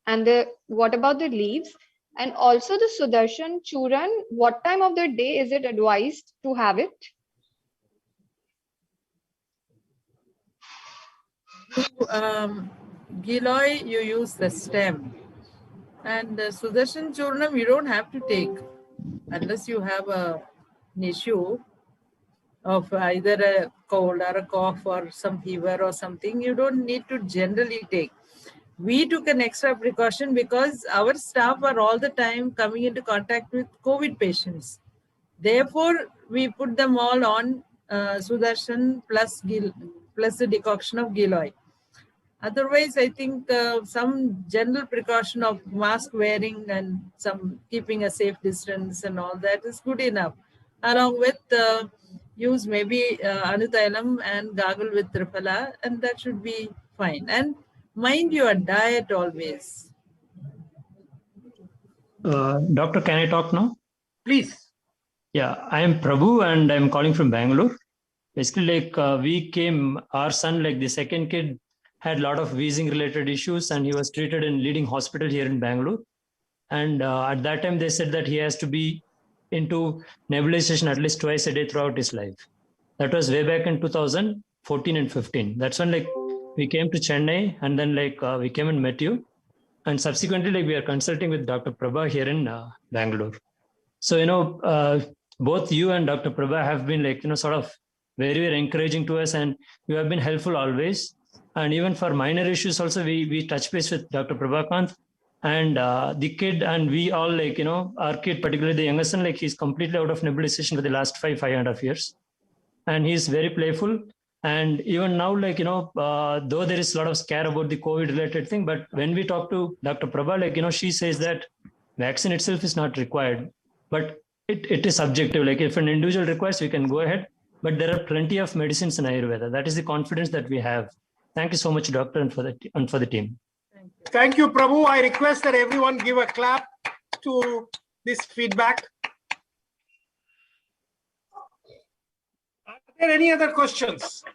And what about the leaves? And also the Sudarshan Churan, what time of the day is it advised to have it? Giloy, you use the stem. And Sudarshan Churnam, you don't have to take unless you have an issue of either a cold or a cough or some fever or something. You don't need to generally take. We took an extra precaution because our staff are all the time coming into contact with COVID patients. Therefore, we put them all on Sudarshan plus the decoction of Giloy. Otherwise, I think some general precaution of mask wearing and some keeping a safe distance and all that is good enough. Along with use maybe Anutailam and gargle with Triphala, and that should be fine. And mind your diet always. Doctor, can I talk now? Please. Yeah, I am Prabhu and I'm calling from Bangalore. Basically, we came, our son, like the second kid, had a lot of wheezing related issues and he was treated in leading hospital here in Bangalore. And at that time, they said that he has to be into nebulization at least twice a day throughout his life. That was way back in 2014 and 15. That's when we came to Chennai and then we came and met you. And subsequently, we are consulting with Dr. Prabha here in Bangalore. So, both you and Dr. Prabha have been sort of very, very encouraging to us and you have been helpful always. And even for minor issues also, we touch base with Dr. Prabhakant and the kid and we all our kid, particularly the younger son, he's completely out of nebulization for the last 5.5 years. And he's very playful. And even now, though there is a lot of scare about the COVID related thing, but when we talk to Dr. Prabha, she says that vaccine itself is not required, but it is subjective. If an individual requires, we can go ahead, but there are plenty of medicines in Ayurveda. That is the confidence that we have. Thank you so much, Doctor, and for the team. Thank you, Prabhu. I request that everyone give a clap to this feedback. Are there any other questions?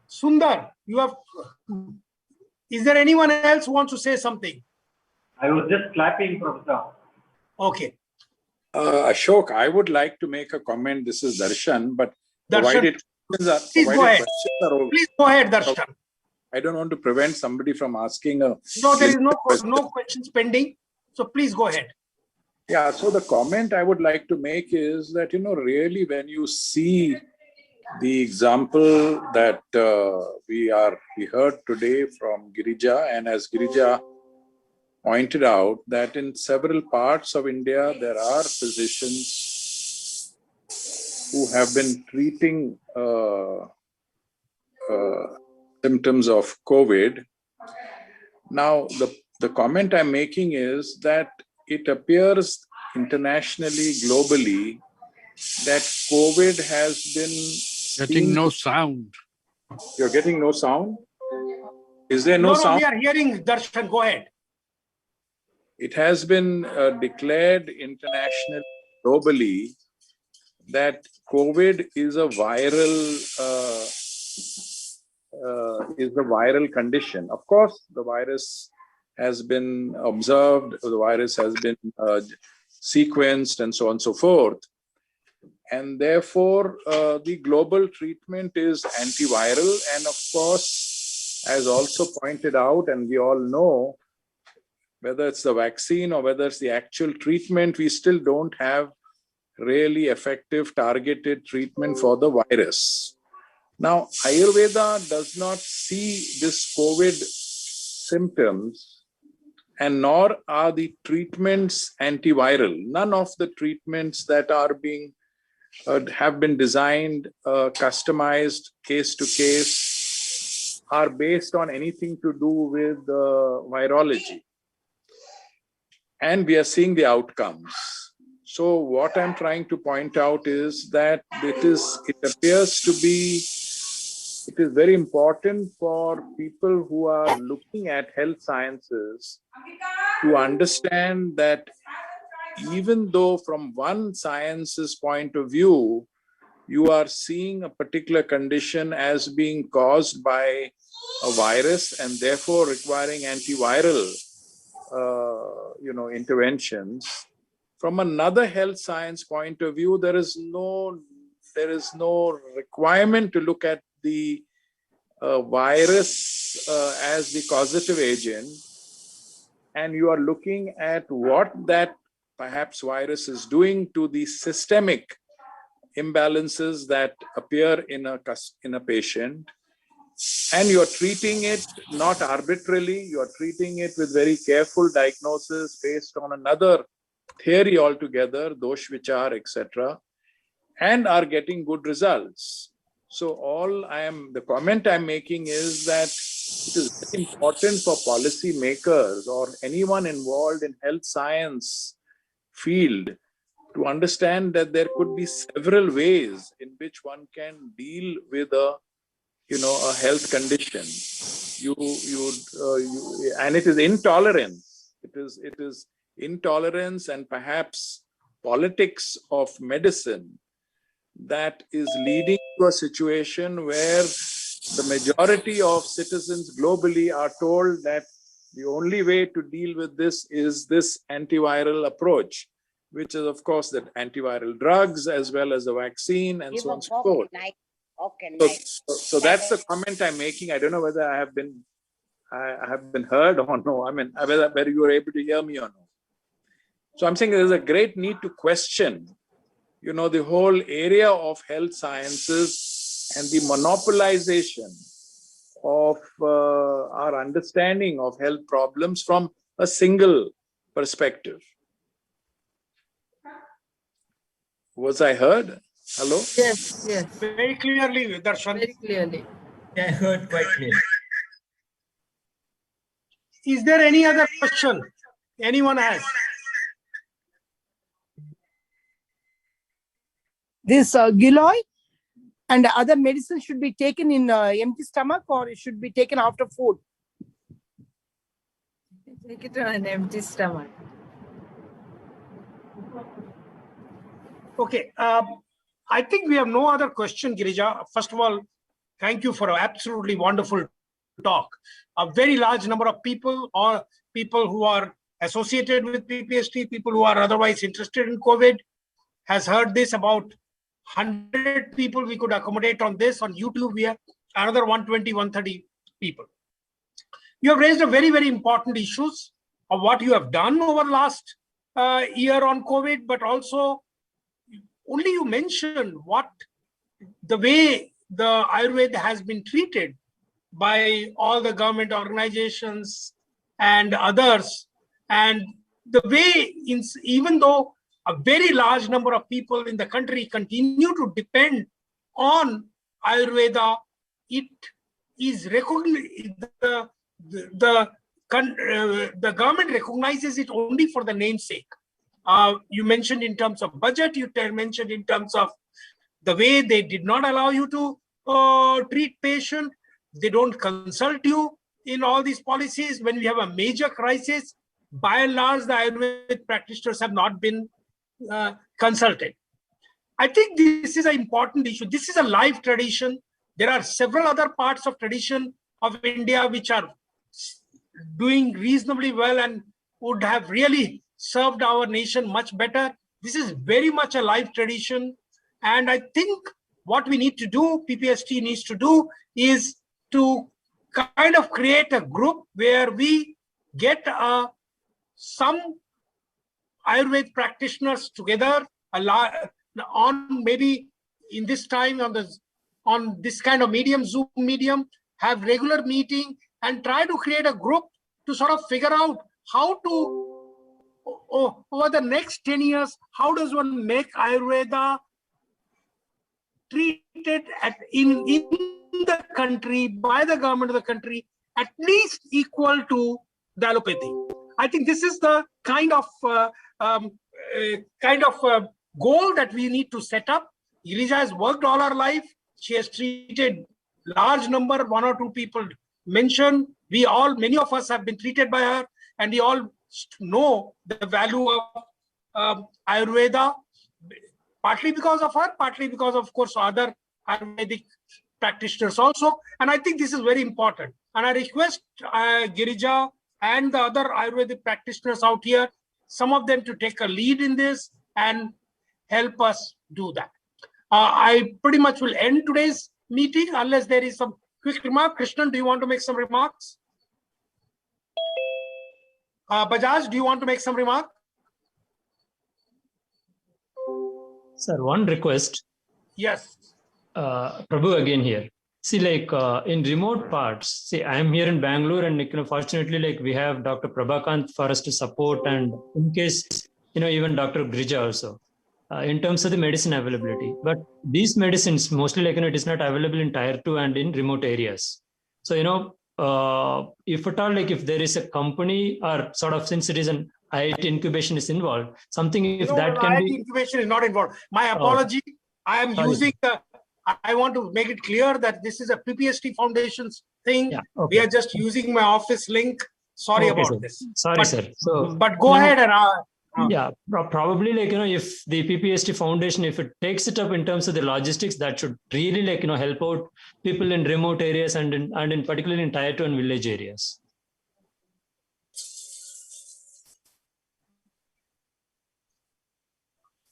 Sundar, is there anyone else who wants to say something? I was just clapping, Professor. Okay. Ashok, I would like to make a comment. This is Darshan, but Darshan. Please go ahead. Please go ahead, Darshan. I don't want to prevent somebody from asking a... No, there is no questions pending. So please go ahead. Yeah, so the comment I would like to make is that, really when you see the example that we heard today from Girija, and as Girija pointed out, that in several parts of India, there are physicians who have been treating symptoms of COVID. Now, the comment I'm making is that it appears internationally, globally, that COVID has been... Getting no sound. You're getting no sound? Is there no sound? No, we are hearing Darshan. Go ahead. It has been declared internationally, globally, that COVID is a viral condition. Of course, the virus has been observed, the virus has been sequenced, and so on and so forth. And therefore, the global treatment is antiviral. And of course, as also pointed out, and we all know, whether it's the vaccine or whether it's the actual treatment, we still don't have really effective targeted treatment for the virus. Now, Ayurveda does not see this COVID symptoms, and nor are the treatments antiviral. None of the treatments that are being have been designed, customized case to case are based on anything to do with virology. And we are seeing the outcomes. So what I'm trying to point out is that it appears to be, it is very important for people who are looking at health sciences to understand that even though from one science's point of view, you are seeing a particular condition as being caused by a virus and therefore requiring antiviral interventions. From another health science point of view, there is no requirement to look at the virus as the causative agent, and you are looking at what that perhaps virus is doing to the systemic imbalances that appear in a patient, and you're treating it not arbitrarily, you're treating it with very careful diagnosis based on another theory altogether, dosh vichar, etc., and are getting good results. So the comment I'm making is that it is very important for policy makers or anyone involved in health science field to understand that there could be several ways in which one can deal with a health condition. And it is intolerance. It is intolerance and perhaps politics of medicine that is leading to a situation where the majority of citizens globally are told that the only way to deal with this is this antiviral approach, which is, of course, the antiviral drugs as well as the vaccine and so on and so forth. So that's the comment I'm making. I don't know whether I have been heard or no. I mean, whether you were able to hear me or no. So I'm saying there's a great need to question, the whole area of health sciences and the monopolization of our understanding of health problems from a single perspective. Was I heard? Hello? Yes, yes. Very clearly, Darshan. Very clearly. I heard quite clearly. Is there any other question anyone has? This Giloy and other medicine should be taken in empty stomach, or it should be taken after food? Take it on an empty stomach. Okay. I think we have no other question, Girija. First of all, thank you for an absolutely wonderful talk. A very large number of people, or people who are associated with PPST, people who are otherwise interested in COVID, has heard this. About 100 people we could accommodate on this. On YouTube, we have another 120, 130 people. You have raised a very, very important issues of what you have done over last year on COVID, but also only you mentioned what the way the Ayurveda has been treated by all the government organizations and others, and the way, even though a very large number of people in the country continue to depend on Ayurveda, it is recognized, the government recognizes it only for the namesake. You mentioned in terms of budget, you mentioned in terms of the way they did not allow you to treat patient. They don't consult you in all these policies. When we have a major crisis, by and large, the Ayurvedic practitioners have not been consulted. I think this is an important issue. This is a live tradition. There are several other parts of tradition of India which are doing reasonably well and would have really served our nation much better. This is very much a live tradition. And I think what we need to do, PPST needs to do, is to kind of create a group where we get some Ayurveda practitioners together on maybe in this time on this kind of medium, Zoom medium, have regular meeting and try to create a group to sort of figure out how to, over the next 10 years, how does one make Ayurveda treated in the country, by the government of the country, at least equal to the allopathy. I think this is the kind of goal that we need to set up. Girija has worked all her life. She has treated large number, 1 or 2 people mentioned. Many of us have been treated by her, and we all know the value of Ayurveda, partly because of her, partly because of course, other Ayurvedic practitioners also. And I think this is very important. And I request Girija and the other Ayurvedic practitioners out here, some of them to take a lead in this and help us do that. I pretty much will end today's meeting unless there is some quick remark. Krishnan, do you want to make some remarks? Bajaj, do you want to make some remark? Sir, one request. Yes. Prabhu again here. See, like in remote parts, see, I am here in Bangalore, and fortunately, like we have Dr. Prabhakant for us to support, and in case, even Dr. Girija also, in terms of the medicine availability. But these medicines mostly, like it is not available in Tier 2 and in remote areas. So, if at all, like if there is a company or sort of, since it is an IIT incubation is involved, something if that can IIT be. Incubation is not involved. My apology. I am using the. I want to make it clear that this is a PPST Foundation's thing. Yeah, okay. We are just using my office link. Sorry Okay, about sir. this. Sorry, sir. So, but go ahead and. Yeah, probably like, if the PPST Foundation, if it takes it up in terms of the logistics, that should really like, help out people in remote areas and in particularly in Tier 2 and village areas.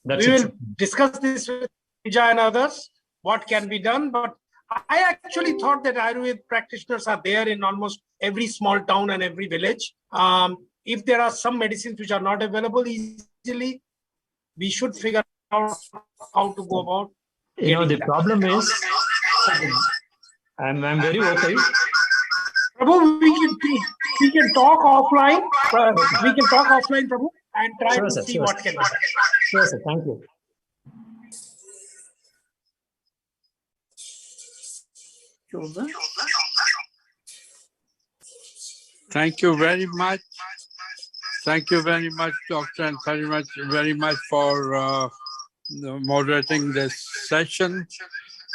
We will discuss this with Girija and others, what can be done. But I actually thought that Ayurveda practitioners are there in almost every small town and every village. If there are some medicines which are not available easily, we should figure out how to go about. The problem is, I'm very okay. Prabhu, we can talk offline. We can talk offline, Prabhu, and try to see what can be done. Sure, sir. Thank you. Thank you very much. Thank you very much, Doctor, and very much for moderating this session.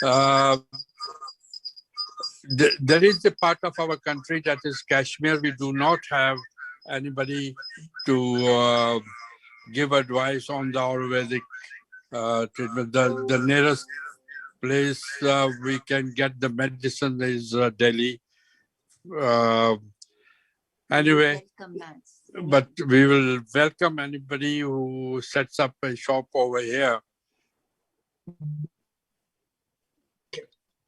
There is a part of our country that is Kashmir. We do not have anybody to give advice on the Ayurvedic treatment. The nearest place we can get the medicine is Delhi. Anyway, but we will welcome anybody who sets up a shop over here.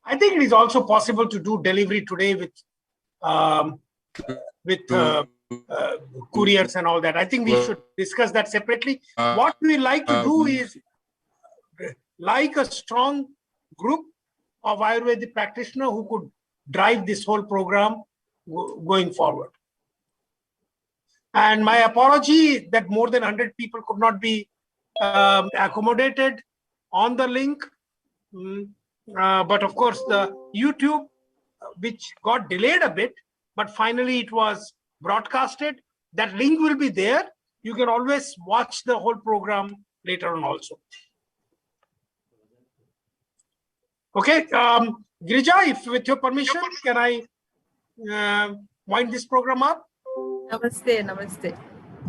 I think it is also possible to do delivery today with couriers and all that. I think we should discuss that separately. What we like to do is like a strong group of Ayurvedic practitioners who could drive this whole program going forward. And my apology that more than 100 people could not be accommodated on the link. But of course, the YouTube, which got delayed a bit, but finally it was broadcasted. That link will be there. You can always watch the whole program later on also. Okay, Girija, if with your permission, can I wind this program up? Namaste, namaste.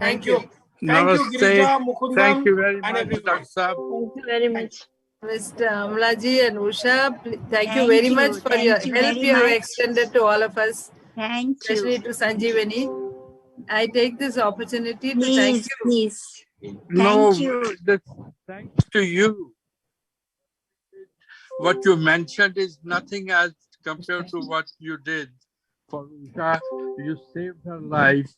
Thank you. Namaste. Thank you, Girija, Mukundam, Thank you very and much, everyone. Dr. Saab. Thank you very much. Mr. Amlaji and Usha, thank you Thank very you. much for Thank your you help very you have much. extended to all of us, Thank especially you. to Sanjeevani. I take this opportunity to thank Please, you. please. No, Thank you. thanks to you. What you mentioned is nothing as compared to what you did for Usha. You saved her life.